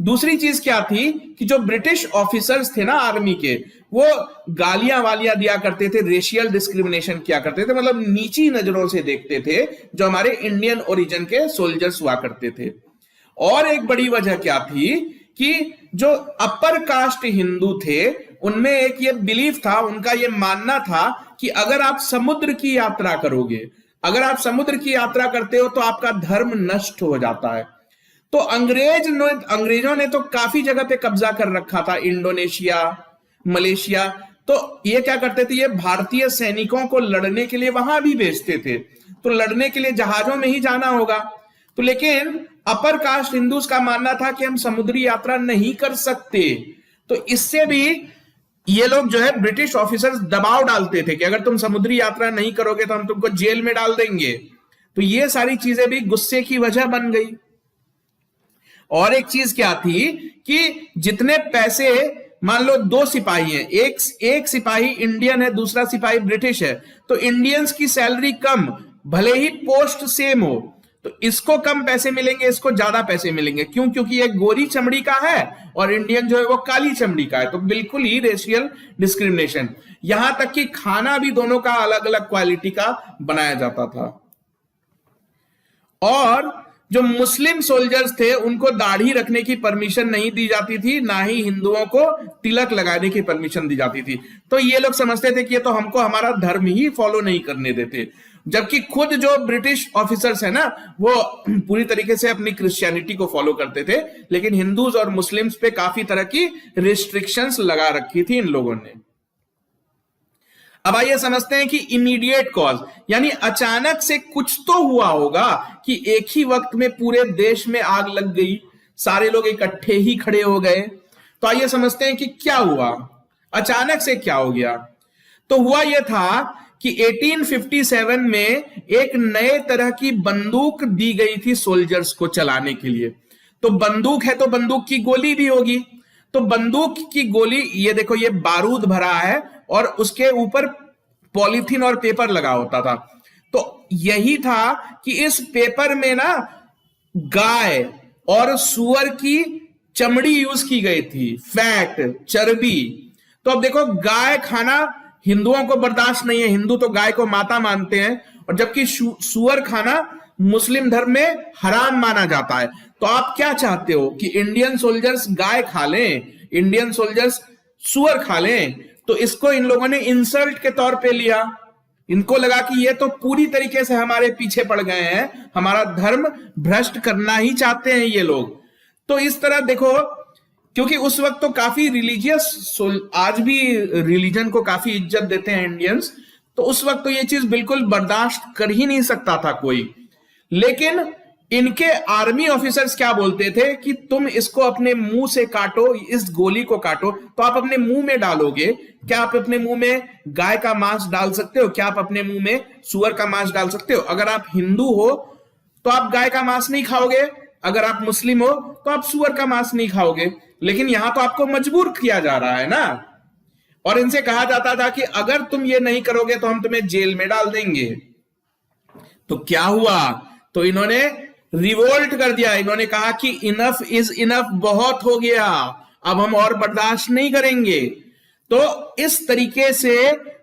दूसरी चीज क्या थी कि जो ब्रिटिश ऑफिसर्स थे ना आर्मी के, वो गालियां वालियां दिया करते थे, रेशियल डिस्क्रिमिनेशन किया करते थे, मतलब नीची नजरों से देखते थे जो हमारे इंडियन ओरिजिन के सोल्जर्स हुआ करते थे। और एक बड़ी वजह क्या थी कि जो अपर कास्ट हिंदू थे उनमें एक ये बिलीफ था, उनका ये मानना था कि अगर आप समुद्र की यात्रा करोगे, अगर आप समुद्र की यात्रा करते हो तो आपका धर्म नष्ट हो जाता है। तो अंग्रेजों ने तो काफी जगह पे कब्जा कर रखा था, इंडोनेशिया, मलेशिया। तो ये क्या करते थे, ये भारतीय सैनिकों को लड़ने के लिए वहां भी भेजते थे। तो लड़ने के लिए जहाजों में ही जाना होगा। तो लेकिन अपर कास्ट हिंदूज का मानना था कि हम समुद्री यात्रा नहीं कर सकते। तो इससे भी ये लोग जो है ब्रिटिश ऑफिसर्स दबाव डालते थे कि अगर तुम समुद्री यात्रा नहीं करोगे तो हम तुमको जेल में डाल देंगे। तो ये सारी चीजें भी गुस्से की वजह बन गई। और एक चीज क्या थी कि जितने पैसे, मान लो दो सिपाही हैं, एक सिपाही इंडियन है, दूसरा सिपाही ब्रिटिश है, तो इंडियंस की सैलरी कम, भले ही पोस्ट सेम हो, तो इसको कम पैसे मिलेंगे, इसको ज्यादा पैसे मिलेंगे। क्यों? क्योंकि ये गोरी चमड़ी का है और इंडियन जो है वो काली चमड़ी का है। तो बिल्कुल ही रेशियल डिस्क्रिमिनेशन। यहां तक कि खाना भी दोनों का अलग अलग क्वालिटी का बनाया जाता था। और जो मुस्लिम सोल्जर्स थे उनको दाढ़ी रखने की परमिशन नहीं दी जाती थी, ना ही हिंदुओं को तिलक लगाने की परमिशन दी जाती थी। तो ये लोग समझते थे कि ये तो हमको हमारा धर्म ही फॉलो नहीं करने देते। जबकि खुद जो ब्रिटिश ऑफिसर्स है ना, वो पूरी तरीके से अपनी क्रिश्चियनिटी को फॉलो करते थे, लेकिन हिंदूज और मुस्लिम्स पे काफी तरह की रिस्ट्रिक्शंस लगा रखी थी इन लोगों ने। अब आइए समझते हैं कि इमीडिएट कॉज, यानी अचानक से कुछ तो हुआ होगा कि एक ही वक्त में पूरे देश में आग लग गई, सारे लोग इकट्ठे ही खड़े हो गए। तो आइए समझते हैं कि क्या हुआ, अचानक से क्या हो गया। तो हुआ यह था कि 1857 में एक नए तरह की बंदूक दी गई थी सोल्जर्स को चलाने के लिए। तो बंदूक है तो बंदूक की गोली भी होगी। तो बंदूक की गोली, ये देखो, ये बारूद भरा है और उसके ऊपर पॉलीथीन और पेपर लगा होता था। तो यही था कि इस पेपर में ना गाय और सुअर की चमड़ी यूज की गई थी, फैट, चर्बी। तो अब देखो, गाय खाना हिंदुओं को बर्दाश्त नहीं है, हिंदू तो गाय को माता मानते हैं, और जबकि सुअर खाना मुस्लिम धर्म में हराम माना जाता है। तो आप क्या चाहते हो कि इंडियन सोल्जर्स गाय खा लें, इंडियन सोल्जर्स सुअर खा लें? तो इसको इन लोगों ने इंसल्ट के तौर पे लिया। इनको लगा कि ये तो पूरी तरीके से हमारे पीछे पड़ गए हैं, हमारा धर्म भ्रष्ट करना ही चाहते हैं ये लोग। तो इस तरह देखो, क्योंकि उस वक्त तो काफी रिलीजियस, आज भी रिलीजन को काफी इज्जत देते हैं इंडियंस, तो उस वक्त तो ये चीज बिल्कुल बर्दाश्त कर ही नहीं सकता था कोई। लेकिन इनके आर्मी ऑफिसर्स क्या बोलते थे कि तुम इसको अपने मुंह से काटो, इस गोली को काटो। तो आप अपने मुंह में डालोगे? क्या आप अपने मुंह में गाय का मांस डाल सकते हो? क्या आप अपने मुंह में सुअर का मांस डाल सकते हो? अगर आप हिंदू हो तो आप गाय का मांस नहीं खाओगे, अगर आप मुस्लिम हो तो आप सुअर का मांस नहीं खाओगे। लेकिन यहां तो आपको मजबूर किया जा रहा है ना। और इनसे कहा जाता था कि अगर तुम ये नहीं करोगे तो हम तुम्हें जेल में डाल देंगे। तो क्या हुआ? तो इन्होंने रिवोल्ट कर दिया। इन्होंने कहा कि इनफ इज इनफ, बहुत हो गया, अब हम और बर्दाश्त नहीं करेंगे। तो इस तरीके से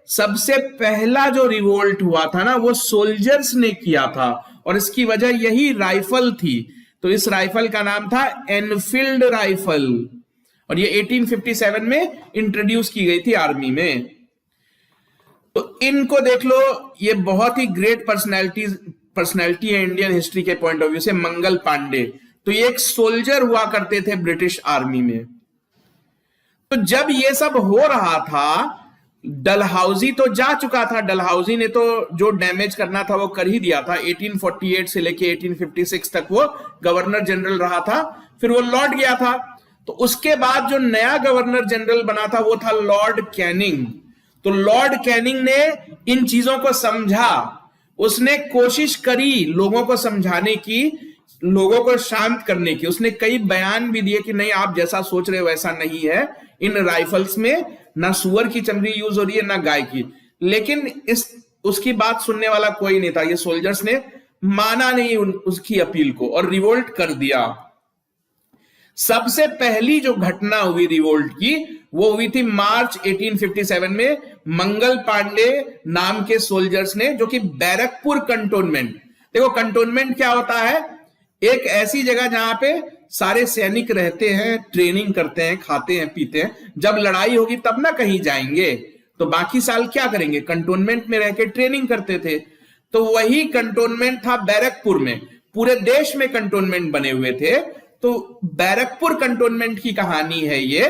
सबसे पहला जो रिवोल्ट हुआ था ना, वो सोल्जर्स ने किया था, और इसकी वजह यही राइफल थी। तो इस राइफल का नाम था एनफील्ड राइफल, और ये 1857 में इंट्रोड्यूस की गई थी आर्मी में। तो इनको देख लो, ये बहुत ही ग्रेट पर्सनैलिटी है इंडियन हिस्ट्री के पॉइंट ऑफ व्यू से, मंगल पांडे। तो ये एक सोल्जर हुआ करते थे ब्रिटिश आर्मी में। तो जब ये सब हो रहा था, डलहौजी तो जा चुका था, डलहौजी ने तो जो डैमेज करना था वो कर ही दिया था। 1848 से लेके 1856 तक वो गवर्नर जनरल रहा था, फिर वो लौट गया था। तो उसके बाद जो नया गवर्नर जनरल बना था वो था लॉर्ड कैनिंग। तो लॉर्ड कैनिंग ने इन चीजों को समझा, उसने कोशिश करी लोगों को समझाने की, लोगों को शांत करने की। उसने कई बयान भी दिए कि नहीं, आप जैसा सोच रहे हो वैसा नहीं है, इन राइफल्स में ना सुअर की चमड़ी यूज हो रही है ना गाय की। लेकिन उसकी बात सुनने वाला कोई नहीं था। ये सोल्जर्स ने माना नहीं उसकी अपील को और रिवोल्ट कर दिया। सबसे पहली जो घटना हुई रिवोल्ट की वो हुई थी मार्च 1857 में। मंगल पांडे नाम के सोल्जर्स ने, जो कि बैरकपुर कंटोनमेंट, देखो कंटोनमेंट क्या होता है, एक ऐसी जगह जहां पे सारे सैनिक रहते हैं, ट्रेनिंग करते हैं, खाते हैं, पीते हैं। जब लड़ाई होगी तब ना कहीं जाएंगे, तो बाकी साल क्या करेंगे, कंटोनमेंट में रह के ट्रेनिंग करते थे। तो वही कंटोनमेंट था बैरकपुर में। पूरे देश में कंटोनमेंट बने हुए थे, तो बैरकपुर कंटोनमेंट की कहानी है ये।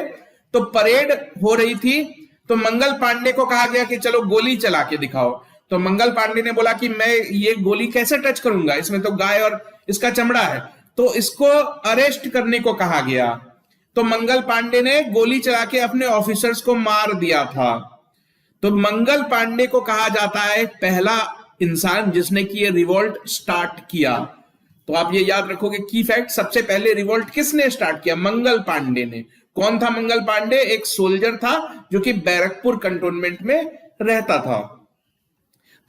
तो परेड हो रही थी, तो मंगल पांडे को कहा गया कि चलो गोली चला के दिखाओ। तो मंगल पांडे ने बोला कि मैं ये गोली कैसे टच करूंगा, इसमें तो गाय और इसका चमड़ा है। तो इसको अरेस्ट करने को कहा गया। तो मंगल पांडे ने गोली चला के अपने ऑफिसर्स को मार दिया था। तो मंगल पांडे को कहा जाता है पहला इंसान जिसने कि ये रिवोल्ट स्टार्ट किया। तो आप ये याद रखोगे की फैक्ट, सबसे पहले रिवोल्ट किसने स्टार्ट किया, मंगल पांडे ने। कौन था मंगल पांडे, एक सोल्जर था जो कि बैरकपुर कंटोनमेंट में रहता था।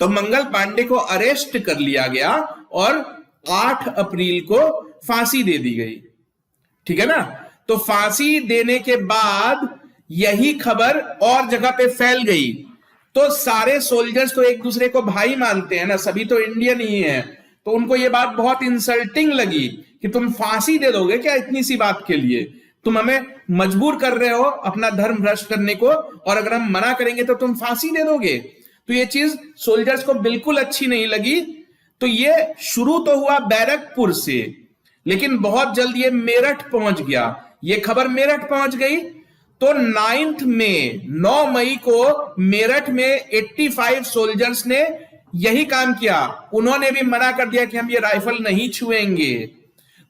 तो मंगल पांडे को अरेस्ट कर लिया गया और 8 अप्रैल को फांसी दे दी गई। ठीक है ना। तो फांसी देने के बाद यही खबर और जगह पे फैल गई। तो सारे सोल्जर्स तो एक दूसरे को भाई मानते हैं ना, सभी तो इंडियन ही हैं। तो उनको ये बात बहुत इंसल्टिंग लगी कि तुम फांसी दे दोगे क्या इतनी सी बात के लिए, तुम हमें मजबूर कर रहे हो अपना धर्म भ्रष्ट करने को, और अगर हम मना करेंगे तो तुम फांसी दे दोगे। तो ये चीज सोल्जर्स को बिल्कुल अच्छी नहीं लगी। तो ये शुरू तो हुआ बैरकपुर से, लेकिन बहुत जल्द ये मेरठ पहुंच गया। ये खबर मेरठ पहुंच गई। तो 9 मई को मेरठ में 85 सोल्जर्स ने यही काम किया। उन्होंने भी मना कर दिया कि हम ये राइफल नहीं छुएंगे।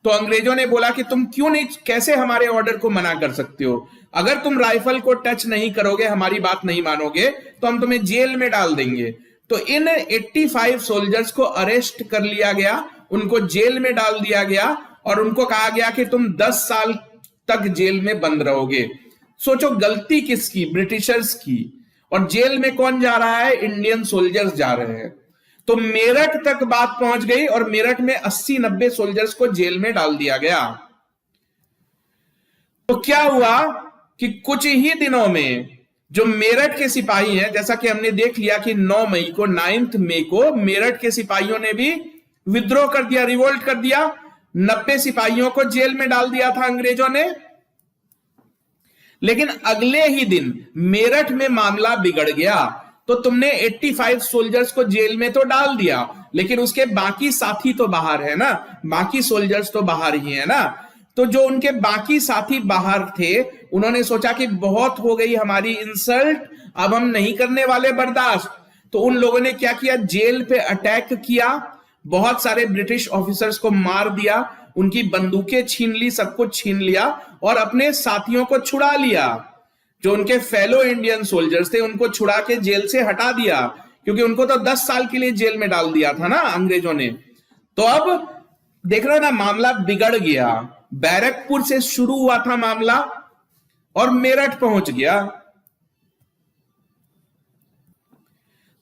तो अंग्रेजों ने बोला कि तुम क्यों नहीं, कैसे हमारे ऑर्डर को मना कर सकते हो, अगर तुम राइफल को टच नहीं करोगे, हमारी बात नहीं मानोगे, तो हम तुम्हें जेल में डाल देंगे। तो इन 85 सोल्जर्स को अरेस्ट कर लिया गया, उनको जेल में डाल दिया गया और उनको कहा गया कि तुम 10 साल तक जेल में बंद रहोगे। सोचो गलती किसकी, ब्रिटिशर्स की। और जेल में कौन जा रहा है, इंडियन सोल्जर्स जा रहे हैं। तो मेरठ तक बात पहुंच गई और मेरठ में 80-90 सोल्जर्स को जेल में डाल दिया गया। तो क्या हुआ कि कुछ ही दिनों में जो मेरठ के सिपाही हैं, जैसा कि हमने देख लिया कि 9 मई को मेरठ के सिपाहियों ने भी विद्रोह कर दिया, रिवोल्ट कर दिया। 90 सिपाहियों को जेल में डाल दिया था अंग्रेजों ने। लेकिन अगले ही दिन मेरठ में मामला बिगड़ गया। तो तुमने 85 सोल्जर्स को जेल में तो डाल दिया, लेकिन उसके बाकी साथी तो बाहर है ना, बाकी सोल्जर्स तो बाहर ही है ना। तो जो उनके बाकी साथी बाहर थे, उन्होंने सोचा कि बहुत हो गई हमारी इंसल्ट, अब हम नहीं करने वाले बर्दाश्त। तो उन लोगों ने क्या किया, जेल पे अटैक किया, बहुत सारे ब्रिटिश ऑफिसर्स को मार दिया, उनकी बंदूकें छीन ली, सब कुछ छीन लिया और अपने साथियों को छुड़ा लिया। जो उनके फेलो इंडियन सोल्जर्स थे उनको छुड़ा के जेल से हटा दिया, क्योंकि उनको तो 10 साल के लिए जेल में डाल दिया था ना अंग्रेजों ने। तो अब देख रहे हो ना, मामला बिगड़ गया। बैरकपुर से शुरू हुआ था मामला और मेरठ पहुंच गया।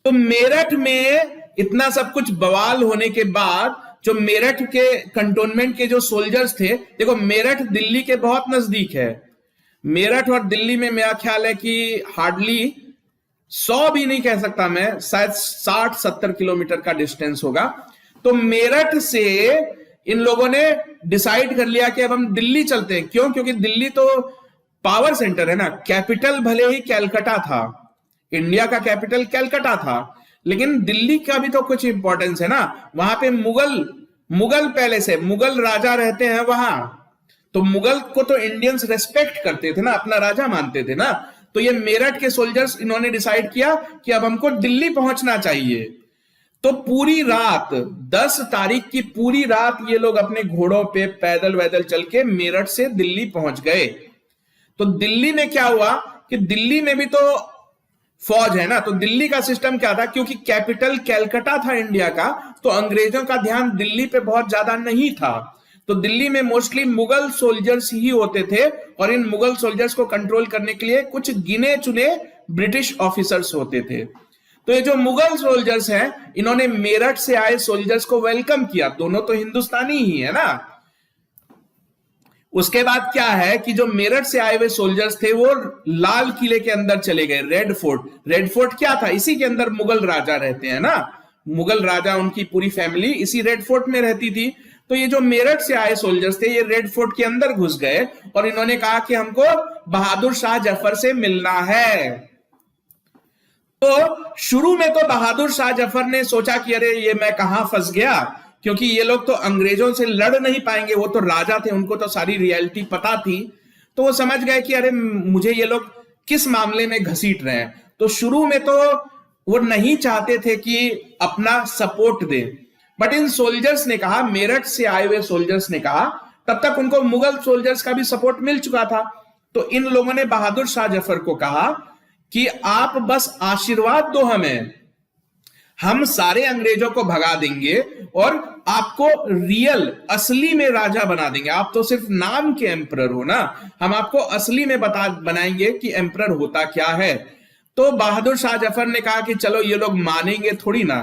तो मेरठ में इतना सब कुछ बवाल होने के बाद जो मेरठ के कंटोनमेंट के जो सोल्जर्स थे, देखो मेरठ दिल्ली के बहुत नजदीक है। मेरठ और दिल्ली में मेरा ख्याल है कि हार्डली 100 भी नहीं कह सकता मैं, शायद 60-70 किलोमीटर का डिस्टेंस होगा। तो मेरठ से इन लोगों ने डिसाइड कर लिया कि अब हम दिल्ली चलते हैं। क्यों? क्योंकि दिल्ली तो पावर सेंटर है ना। कैपिटल भले ही कैलकाटा था, इंडिया का कैपिटल कैलकाटा था, लेकिन दिल्ली का भी तो कुछ इंपॉर्टेंस है ना। वहां पे मुगल पैलेस है, मुगल राजा रहते हैं वहां। तो मुगल को तो इंडियंस रेस्पेक्ट करते थे ना, अपना राजा मानते थे ना। तो ये मेरठ के सोल्जर्स इन्होंने डिसाइड किया कि अब हमको दिल्ली पहुंचना चाहिए। तो पूरी रात 10 तारीख की पूरी रात ये लोग अपने घोड़ों पे पैदल वैदल चल के मेरठ से दिल्ली पहुंच गए। तो दिल्ली में क्या हुआ कि दिल्ली में भी तो फौज है ना, तो दिल्ली का सिस्टम क्या था, क्योंकि कैपिटल कैलकाटा था इंडिया का, तो अंग्रेजों का ध्यान दिल्ली पे बहुत ज्यादा नहीं था। तो दिल्ली में मोस्टली मुगल सोल्जर्स ही होते थे, और इन मुगल सोल्जर्स को कंट्रोल करने के लिए कुछ गिने चुने ब्रिटिश ऑफिसर्स होते थे। तो ये जो मुगल सोल्जर्स हैं, इन्होंने मेरठ से आए सोल्जर्स को वेलकम किया, दोनों तो हिंदुस्तानी ही है ना। उसके बाद क्या है कि जो मेरठ से आए हुए सोल्जर्स थे वो लाल किले के अंदर चले गए, रेड फोर्ट। रेड फोर्ट क्या था, इसी के अंदर मुगल राजा रहते हैं ना, मुगल राजा उनकी पूरी फैमिली इसी रेड फोर्ट में रहती थी। तो ये जो मेरठ से आए सोल्जर्स थे, ये रेड फोर्ट के अंदर घुस गए और इन्होंने कहा कि हमको बहादुर शाह जफर से मिलना है। तो शुरू में तो बहादुर शाह जफर ने सोचा कि अरे ये मैं कहां फंस गया, क्योंकि ये लोग तो अंग्रेजों से लड़ नहीं पाएंगे, वो तो राजा थे, उनको तो सारी रियलिटी पता थी। तो वो समझ गए कि अरे मुझे ये लोग किस मामले में घसीट रहे हैं। तो शुरू में तो वो नहीं चाहते थे कि अपना support they, but in soldiers ने कहा, मेरठ से आए हुए सोल्जर्स ने कहा, तब तक उनको मुगल सोल्जर्स का भी सपोर्ट मिल चुका था। तो इन लोगों ने बहादुर शाह जफर को कहा कि आप बस आशीर्वाद दो हमें, हम सारे अंग्रेजों को भगा देंगे और आपको रियल असली में राजा बना देंगे। आप तो सिर्फ नाम के एम्परर हो ना, हम आपको असली में बनाएंगे कि एम्परर होता क्या है। तो बहादुर शाह जफर ने कहा कि चलो ये लोग मानेंगे थोड़ी ना,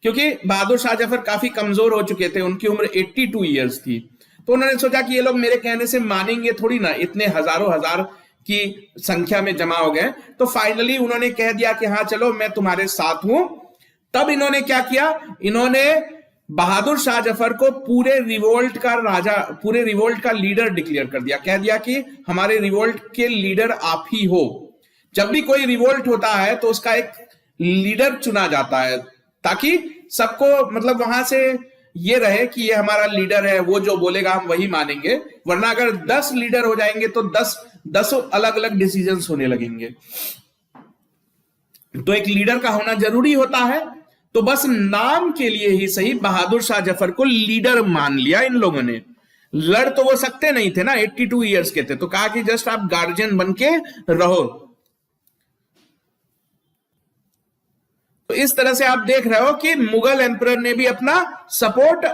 क्योंकि बहादुर शाह जफर काफी कमजोर हो चुके थे, उनकी उम्र 82 ईयर्स थी। तो उन्होंने सोचा कि ये लोग मेरे कहने से मानेंगे थोड़ी ना, इतने हजारों हजार की संख्या में जमा हो गए। तो फाइनली उन्होंने कह दिया कि हाँ चलो मैं तुम्हारे साथ हूं। तब इन्होंने क्या किया, इन्होंने बहादुर शाह जफर को पूरे रिवोल्ट का राजा, पूरे रिवोल्ट का लीडर डिक्लेयर कर दिया। कह दिया कि हमारे रिवोल्ट के लीडर आप ही हो। जब भी कोई रिवोल्ट होता है तो उसका एक लीडर चुना जाता है, ताकि सबको मतलब वहां से ये रहे कि ये हमारा लीडर है, वो जो बोलेगा हम वही मानेंगे। वरना अगर 10 लीडर हो जाएंगे तो 10 अलग अलग डिसीजंस होने लगेंगे। तो एक लीडर का होना जरूरी होता है। तो बस नाम के लिए ही सही बहादुर शाह जफर को लीडर मान लिया इन लोगों ने। लड़ तो वो सकते नहीं थे ना, 82 ईयर्स के थे, तो कहा कि जस्ट आप गार्जियन बन के रहो। तो इस तरह से आप देख रहे हो कि मुगल एम्परर ने भी अपना सपोर्ट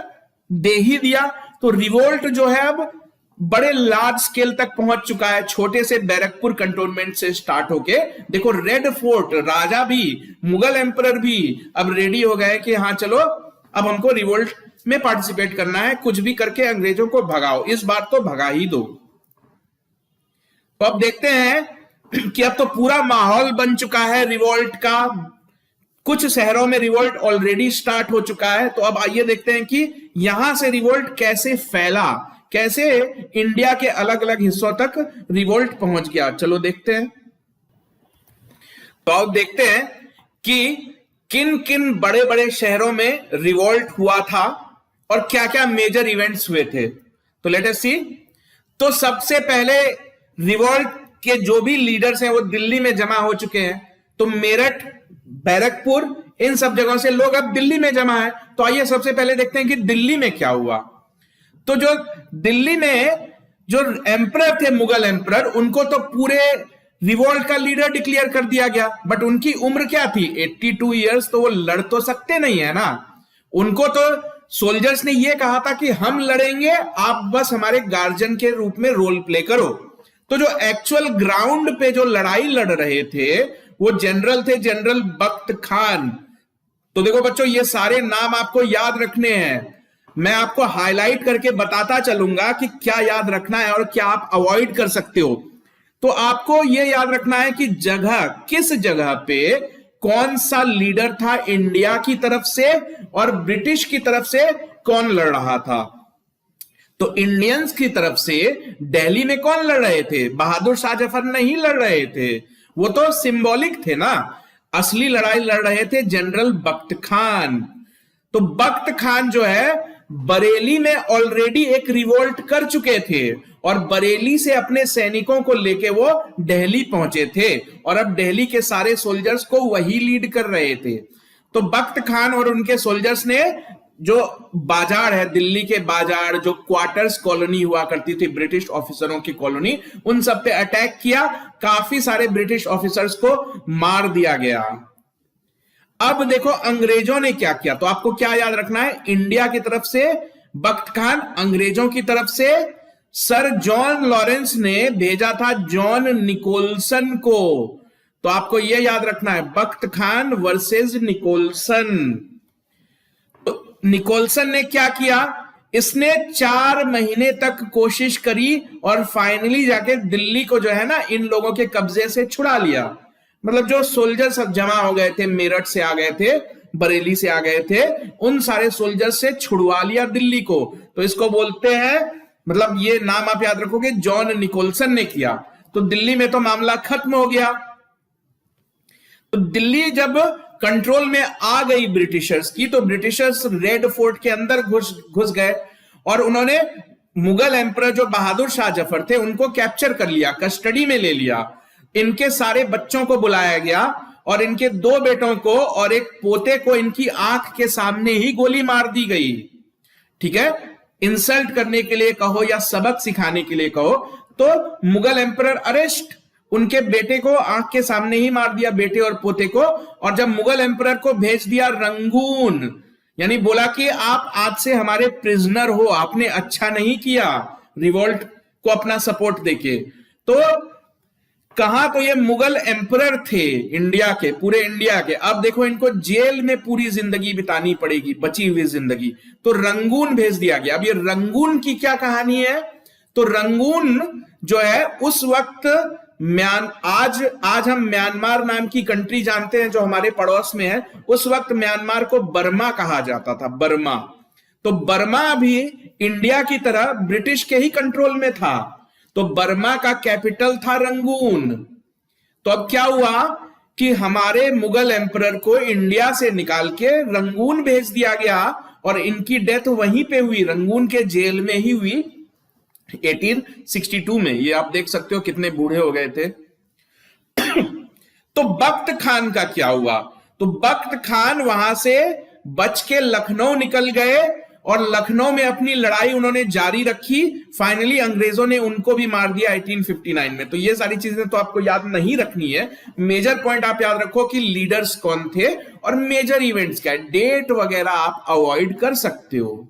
दे ही दिया। तो रिवोल्ट जो है अब बड़े लार्ज स्केल तक पहुंच चुका है, छोटे से बैरकपुर कंटोनमेंट से स्टार्ट होके। देखो रेड फोर्ट, राजा भी, मुगल एम्परर भी अब रेडी हो गए कि हाँ चलो अब हमको रिवोल्ट में पार्टिसिपेट करना है, कुछ भी करके अंग्रेजों को भगाओ, इस बार तो भगा ही दो। तो अब देखते हैं कि अब तो पूरा माहौल बन चुका है रिवोल्ट का। कुछ शहरों में रिवोल्ट ऑलरेडी स्टार्ट हो चुका है। तो अब आइए देखते हैं कि यहां से रिवोल्ट कैसे फैला, कैसे इंडिया के अलग अलग हिस्सों तक रिवोल्ट पहुंच गया। चलो देखते हैं। तो अब देखते हैं कि किन किन बड़े बड़े शहरों में रिवोल्ट हुआ था और क्या क्या मेजर इवेंट्स हुए थे। तो लेट अस सी। तो सबसे पहले रिवोल्ट के जो भी लीडर्स हैं वो दिल्ली में जमा हो चुके हैं। तो मेरठ, बैरकपुर, इन सब जगहों से लोग अब दिल्ली में जमा है। तो आइए सबसे पहले देखते हैं कि दिल्ली में क्या हुआ। तो जो दिल्ली में जो एम्परर थे, मुगल एम्परर, उनको तो पूरे रिवोल्ट का लीडर डिक्लेयर कर दिया गया, बट उनकी उम्र क्या थी, 82 ईयर्स। तो वो लड़ तो सकते नहीं है ना। उनको तो सोल्जर्स ने ये कहा था कि हम लड़ेंगे, आप बस हमारे गार्जियन के रूप में रोल प्ले करो। तो जो एक्चुअल ग्राउंड पे जो लड़ाई लड़ रहे थे वो जनरल थे, जनरल बख्त खान। तो देखो बच्चों, ये सारे नाम आपको याद रखने हैं। मैं आपको हाईलाइट करके बताता चलूंगा कि क्या याद रखना है और क्या आप अवॉइड कर सकते हो। तो आपको यह याद रखना है कि जगह, किस जगह पे कौन सा लीडर था इंडिया की तरफ से और ब्रिटिश की तरफ से कौन लड़ रहा था। तो इंडियंस की तरफ से दिल्ली में कौन लड़ रहे थे, बहादुर शाह जफर नहीं लड़ रहे थे, वो तो सिंबॉलिक थे ना। असली लड़ाई लड़ रहे थे जनरल बख्त खान। तो बख्त खान जो है बरेली में ऑलरेडी एक रिवोल्ट कर चुके थे और बरेली से अपने सैनिकों को लेके वो दिल्ली पहुंचे थे और अब दिल्ली के सारे सोल्जर्स को वही लीड कर रहे थे। तो बख्त खान और उनके सोल्जर्स ने जो बाजार है, दिल्ली के बाजार, जो क्वार्टर्स कॉलोनी हुआ करती थी ब्रिटिश ऑफिसरों की कॉलोनी, उन सब पे अटैक किया, काफी सारे ब्रिटिश ऑफिसर्स को मार दिया गया। अब देखो अंग्रेजों ने क्या किया, तो आपको क्या याद रखना है, इंडिया की तरफ से बख्त खान, अंग्रेजों की तरफ से सर जॉन लॉरेंस ने भेजा था जॉन निकोलसन को। तो आपको यह याद रखना है, बख्त खान वर्सेस निकोलसन। तो निकोलसन ने क्या किया, इसने 4 महीने तक कोशिश करी और फाइनली जाके दिल्ली को जो है ना इन लोगों के कब्जे से छुड़ा लिया। मतलब जो सोल्जर्स जमा हो गए थे, मेरठ से आ गए थे, बरेली से आ गए थे, उन सारे सोल्जर्स से छुड़वा लिया दिल्ली को। तो इसको बोलते हैं, मतलब ये नाम आप याद रखोगे, जॉन निकोलसन ने किया। तो दिल्ली में तो मामला खत्म हो गया। तो दिल्ली जब कंट्रोल में आ गई ब्रिटिशर्स की, तो ब्रिटिशर्स रेड फोर्ट के अंदर घुस गए और उन्होंने मुगल एम्परर जो बहादुर शाह जफर थे उनको कैप्चर कर लिया, कस्टडी में ले लिया। इनके सारे बच्चों को बुलाया गया और इनके 2 बेटों को और एक पोते को इनकी आंख के सामने ही गोली मार दी गई। ठीक है, इंसल्ट करने के लिए कहो या सबक सिखाने के लिए कहो, तो मुगल एम्परर अरेस्ट, उनके बेटे को आंख के सामने ही मार दिया, बेटे और पोते को। और जब मुगल एम्परर को भेज दिया रंगून, यानी बोला कि आप आज से हमारे प्रिजनर हो, आपने अच्छा नहीं किया रिवोल्ट को अपना सपोर्ट देके। तो कहा, तो ये मुगल एम्परर थे इंडिया के, पूरे इंडिया के। अब देखो इनको जेल में पूरी जिंदगी बितानी पड़ेगी, बची हुई जिंदगी। तो रंगून भेज दिया गया। अब ये रंगून की क्या कहानी है, तो रंगून जो है उस वक्त आज हम म्यांमार नाम की कंट्री जानते हैं जो हमारे पड़ोस में है, उस वक्त म्यांमार को बर्मा कहा जाता था, बर्मा। तो बर्मा भी इंडिया की तरह ब्रिटिश के ही कंट्रोल में था। तो बर्मा का कैपिटल था रंगून। तो अब क्या हुआ कि हमारे मुगल एम्परर को इंडिया से निकाल के रंगून भेज दिया गया और इनकी डेथ वहीं पे हुई, रंगून के जेल में ही हुई 1862 में। ये आप देख सकते हो कितने बूढ़े हो गए थे। तो बख्त खान का क्या हुआ, तो बख्त खान वहां से बच के लखनऊ निकल गए और लखनऊ में अपनी लड़ाई उन्होंने जारी रखी। फाइनली अंग्रेजों ने उनको भी मार दिया 1859 में। तो ये सारी चीजें तो आपको याद नहीं रखनी है, मेजर पॉइंट आप याद रखो कि लीडर्स कौन थे और मेजर इवेंट्स क्या है, डेट वगैरह आप अवॉइड कर सकते हो।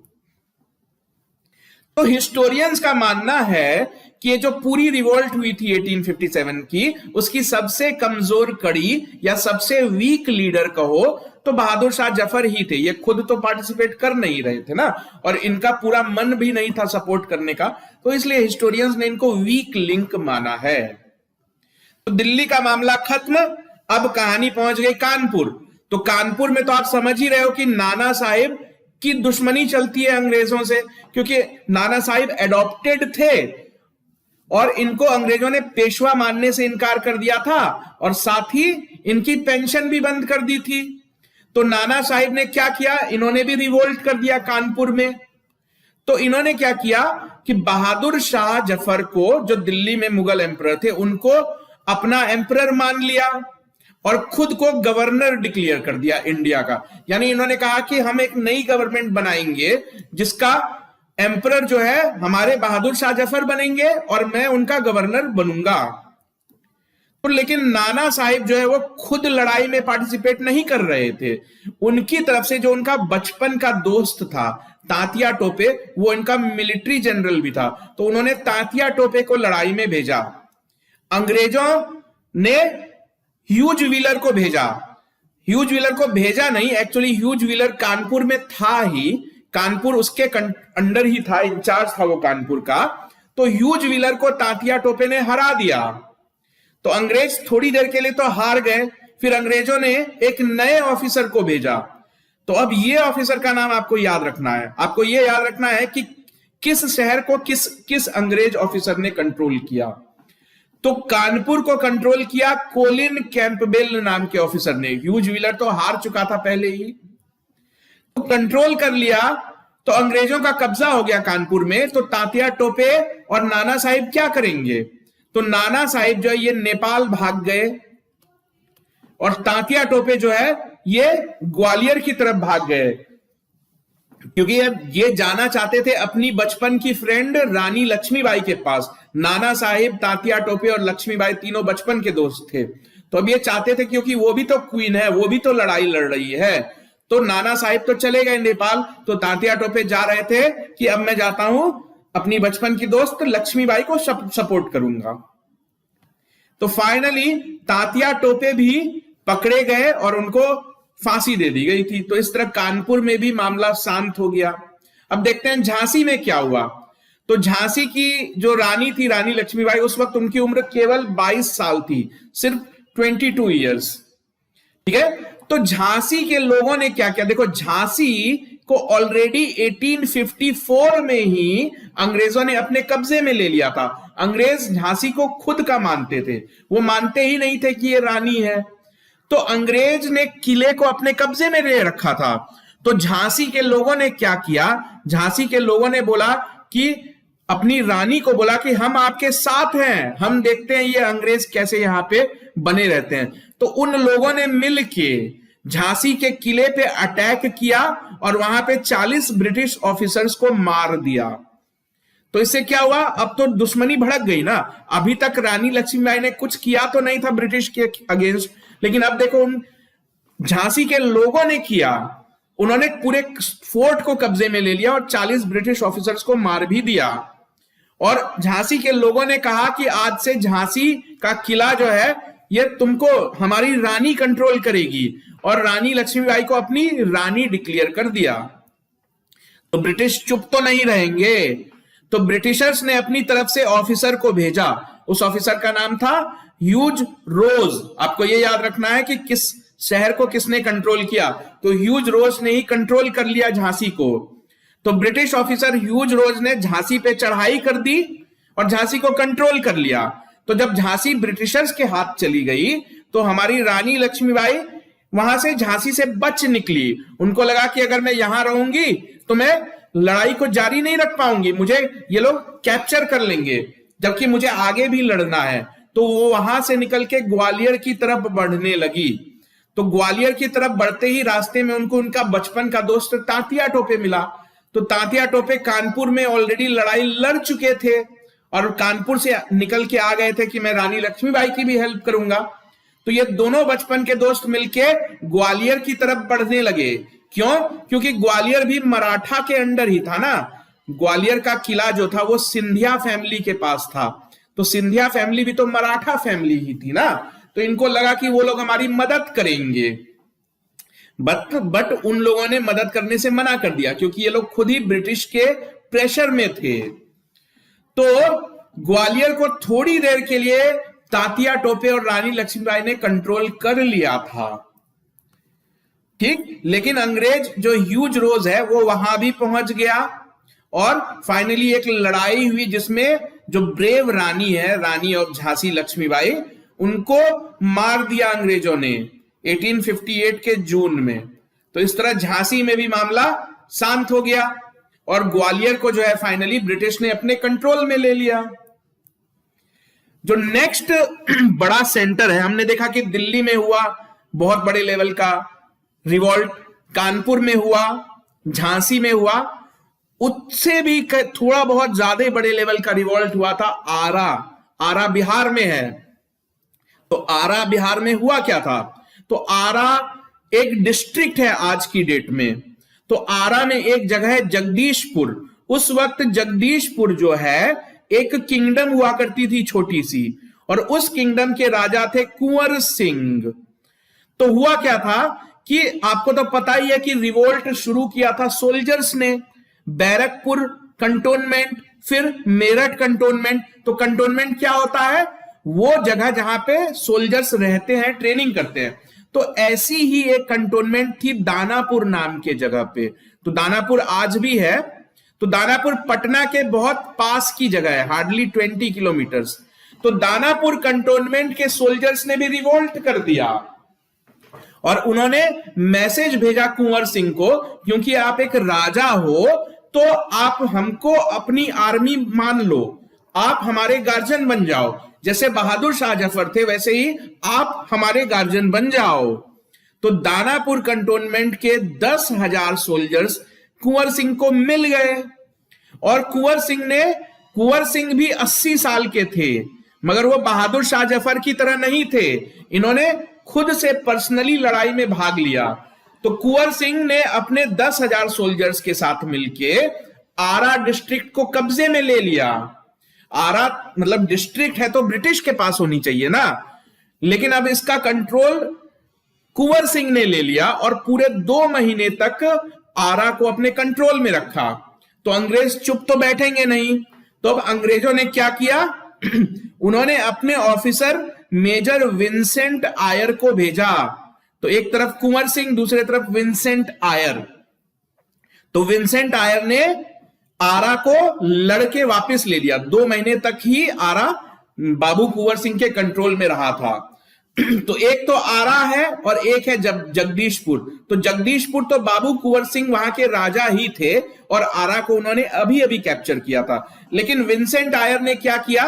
तो हिस्टोरियंस का मानना है कि ये जो पूरी रिवोल्ट हुई थी 1857 की, उसकी सबसे कमजोर कड़ी या सबसे वीक लीडर कहो तो बहादुर शाह जफर ही थे। ये खुद तो पार्टिसिपेट कर नहीं रहे थे ना, और इनका पूरा मन भी नहीं था सपोर्ट करने का, तो इसलिए हिस्टोरियंस ने इनको वीक लिंक माना है। तो दिल्ली का मामला खत्म। अब कहानी पहुंच गई कानपुर। तो कानपुर में तो आप समझ ही रहे हो कि नाना साहिब की दुश्मनी चलती है अंग्रेजों से, क्योंकि नाना साहिब एडॉप्टेड थे और इनको अंग्रेजों ने पेशवा मानने से इनकार कर दिया था और साथ ही इनकी पेंशन भी बंद कर दी थी। तो नाना साहिब ने क्या किया, इन्होंने भी रिवोल्ट कर दिया कानपुर में। तो इन्होंने क्या किया कि बहादुर शाह जफर को, जो दिल्ली में मुगल एम्परर थे, उनको अपना एम्परर मान लिया और खुद को गवर्नर डिक्लेयर कर दिया इंडिया का। यानी इन्होंने कहा कि हम एक नई गवर्नमेंट बनाएंगे जिसका एम्परर जो है हमारे बहादुर शाह जफर बनेंगे और मैं उनका गवर्नर बनूंगा। तो लेकिन नाना साहिब जो है वो खुद लड़ाई में पार्टिसिपेट नहीं कर रहे थे। उनकी तरफ से जो उनका बचपन का दोस्त था तांतिया टोपे, वो इनका मिलिट्री जनरल भी था, तो उन्होंने तांतिया टोपे को लड़ाई में भेजा। अंग्रेजों ने ह्यूज व्हीलर को भेजा। ह्यूज व्हीलर को भेजा नहीं, एक्चुअली ह्यूज व्हीलर कानपुर में था ही, कानपुर उसके अंडर ही था, इंचार्ज था वो कानपुर का। तो ह्यूज व्हीलर को तांतिया टोपे ने हरा दिया। तो अंग्रेज थोड़ी देर के लिए तो हार गए, फिर अंग्रेजों ने एक नए ऑफिसर को भेजा। तो अब ये ऑफिसर का नाम आपको याद रखना है। आपको ये याद रखना है कि किस शहर को किस अंग्रेज ऑफिसर ने कंट्रोल किया। तो कानपुर को कंट्रोल किया कोलिन कैंपबेल नाम के ऑफिसर ने। ह्यूज व्हीलर तो हार चुका था पहले ही, तो कंट्रोल कर लिया। तो अंग्रेजों का कब्जा हो गया कानपुर में। तो तांतिया टोपे और नाना साहिब क्या करेंगे, तो नाना साहिब जो है ये नेपाल भाग गए और तांतिया टोपे जो है ये ग्वालियर की तरफ भाग गए। क्योंकि ये जाना चाहते थे अपनी बचपन की फ्रेंड रानी लक्ष्मीबाई के पास। नाना साहिब, तात्या टोपे और लक्ष्मीबाई तीनों बचपन के दोस्त थे। तो अब ये चाहते थे, क्योंकि वो भी तो क्वीन है, वो भी तो लड़ाई लड़ रही है। तो नाना साहिब तो चले गए नेपाल, तो तात्या टोपे जा रहे थे कि अब मैं जाता हूं अपनी बचपन की दोस्त लक्ष्मीबाई को सपोर्ट करूंगा। तो फाइनली तात्या टोपे भी पकड़े गए और उनको फांसी दे दी गई थी। तो इस तरह कानपुर में भी मामला शांत हो गया। अब देखते हैं झांसी में क्या हुआ। तो झांसी की जो रानी थी, रानी लक्ष्मीबाई, उस वक्त उनकी उम्र केवल 22 साल थी, सिर्फ 22 ईयर्स। ठीक है। तो झांसी के लोगों ने क्या किया, देखो झांसी को ऑलरेडी 1854 में ही अंग्रेजों ने अपने कब्जे में ले लिया था। अंग्रेज झांसी को खुद का मानते थे, वो मानते ही नहीं थे कि ये रानी है। तो अंग्रेज ने किले को अपने कब्जे में ले रखा था। तो झांसी के लोगों ने क्या किया, झांसी के लोगों ने बोला कि अपनी रानी को बोला कि हम आपके साथ हैं, हम देखते हैं ये अंग्रेज कैसे यहां पे बने रहते हैं। तो उन लोगों ने मिलके झांसी के किले पे अटैक किया और वहां पे 40 ब्रिटिश ऑफिसर्स को मार दिया। तो इससे क्या हुआ, अब तो दुश्मनी भड़क गई ना। अभी तक रानी लक्ष्मीबाई ने कुछ किया तो नहीं था ब्रिटिश के अगेंस्ट, लेकिन अब देखो उन झांसी के लोगों ने किया। उन्होंने पूरे फोर्ट को कब्जे में ले लिया और 40 ब्रिटिश ऑफिसर्स को मार भी दिया। और झांसी के लोगों ने कहा कि आज से झांसी का किला जो है ये तुमको हमारी रानी कंट्रोल करेगी, और रानी लक्ष्मीबाई को अपनी रानी डिक्लेयर कर दिया। तो ब्रिटिश चुप तो नहीं रहेंगे, तो ब्रिटिशर्स ने अपनी तरफ से ऑफिसर को भेजा। उस ऑफिसर का नाम था ह्यूज रोज। आपको ये याद रखना है कि किस शहर को किसने कंट्रोल किया, तो ह्यूज रोज ने ही कंट्रोल कर लिया झांसी को। तो ब्रिटिश ऑफिसर ह्यूज रोज ने झांसी पे चढ़ाई कर दी और झांसी को कंट्रोल कर लिया। तो जब झांसी ब्रिटिशर्स के हाथ चली गई तो हमारी रानी लक्ष्मीबाई वहां से झांसी से बच निकली। उनको लगा कि अगर मैं यहां रहूंगी तो मैं लड़ाई को जारी नहीं रख पाऊंगी, मुझे ये लोग कैप्चर कर लेंगे, जबकि मुझे आगे भी लड़ना है। तो वो वहां से निकल के ग्वालियर की तरफ बढ़ने लगी। तो ग्वालियर की तरफ बढ़ते ही रास्ते में उनको उनका बचपन का दोस्त तात्या टोपे मिला। तो तात्या टोपे कानपुर में ऑलरेडी लड़ाई लड़ चुके थे और कानपुर से निकल के आ गए थे कि मैं रानी लक्ष्मीबाई की भी हेल्प करूंगा। तो ये दोनों बचपन के दोस्त मिलके ग्वालियर की तरफ बढ़ने लगे। क्यों? क्योंकि ग्वालियर भी मराठा के अंडर ही था ना। ग्वालियर का किला जो था वो सिंधिया फैमिली के पास था। तो सिंधिया फैमिली भी तो मराठा फैमिली ही थी ना। तो इनको लगा कि वो लोग हमारी मदद करेंगे, बट उन लोगों ने मदद करने से मना कर दिया, क्योंकि ये लोग खुद ही ब्रिटिश के प्रेशर में थे। तो ग्वालियर को थोड़ी देर के लिए तात्या टोपे और रानी लक्ष्मीबाई ने कंट्रोल कर लिया था, ठीक। लेकिन अंग्रेज जो ह्यूज रोज है वो वहां भी पहुंच गया और फाइनली एक लड़ाई हुई जिसमें जो ब्रेव रानी है, रानी ऑफ झांसी लक्ष्मीबाई, उनको मार दिया अंग्रेजों ने 1858 के जून में। तो इस तरह झांसी में भी मामला शांत हो गया और ग्वालियर को जो है फाइनली ब्रिटिश ने अपने कंट्रोल में ले लिया। जो नेक्स्ट बड़ा सेंटर है, हमने देखा कि दिल्ली में हुआ बहुत बड़े लेवल का रिवॉल्ट, कानपुर में हुआ, झांसी में हुआ, उससे भी थोड़ा बहुत ज्यादा बड़े लेवल का रिवॉल्ट हुआ था आरा बिहार में है। तो आरा बिहार में हुआ क्या था, तो आरा एक डिस्ट्रिक्ट है आज की डेट में। तो आरा में एक जगह है जगदीशपुर। उस वक्त जगदीशपुर जो है एक किंगडम हुआ करती थी छोटी सी, और उस किंगडम के राजा थे कुंवर सिंह। तो हुआ क्या था कि आपको तो पता ही है कि रिवोल्ट शुरू किया था सोल्जर्स ने, बैरकपुर कंटोनमेंट, फिर मेरठ कंटोनमेंट। तो कंटोनमेंट क्या होता है, वो जगह जहां पे सोल्जर्स रहते हैं, ट्रेनिंग करते हैं। तो ऐसी ही एक कंटोनमेंट थी दानापुर नाम के जगह पे। तो दानापुर आज भी है। तो दानापुर पटना के बहुत पास की जगह है, हार्डली 20 किलोमीटर्स। तो दानापुर कंटोनमेंट के सोल्जर्स ने भी रिवोल्ट कर दिया और उन्होंने मैसेज भेजा कुंवर सिंह को, क्योंकि आप एक राजा हो तो आप हमको अपनी आर्मी मान लो, आप हमारे गार्जियन बन जाओ। जैसे बहादुर शाह जफर थे वैसे ही आप हमारे गार्जियन बन जाओ। तो दानापुर कंटोनमेंट के 10,000 सोल्जर्स कुंवर सिंह को मिल गए। और कुंवर सिंह भी 80 साल के थे, मगर वो बहादुर शाह जफर की तरह नहीं थे। इन्होंने खुद से पर्सनली लड़ाई में भाग लिया। तो कुंवर सिंह ने अपने 10,000 सोल्जर्स के साथ मिलके आरा डिस्ट्रिक्ट को कब्जे में ले लिया। आरा मतलब डिस्ट्रिक्ट है तो ब्रिटिश के पास होनी चाहिए ना, लेकिन अब इसका कंट्रोल कुंवर सिंह ने ले लिया और पूरे 2 महीने तक आरा को अपने कंट्रोल में रखा। तो अंग्रेज चुप तो बैठेंगे नहीं, तो अब अंग्रेजों ने क्या किया उन्होंने अपने ऑफिसर मेजर विंसेंट आयर को भेजा। तो एक तरफ कुंवर सिंह, दूसरे तरफ विंसेंट आयर। तो विंसेंट आयर ने आरा को लड़के वापस ले लिया। 2 महीने तक ही आरा बाबू कुंवर सिंह के कंट्रोल में रहा था। तो एक तो आरा है और एक है जगदीशपुर। तो जगदीशपुर तो बाबू कुंवर सिंह वहां के राजा ही थे और आरा को उन्होंने अभी अभी कैप्चर किया था। लेकिन विंसेंट आयर ने क्या किया,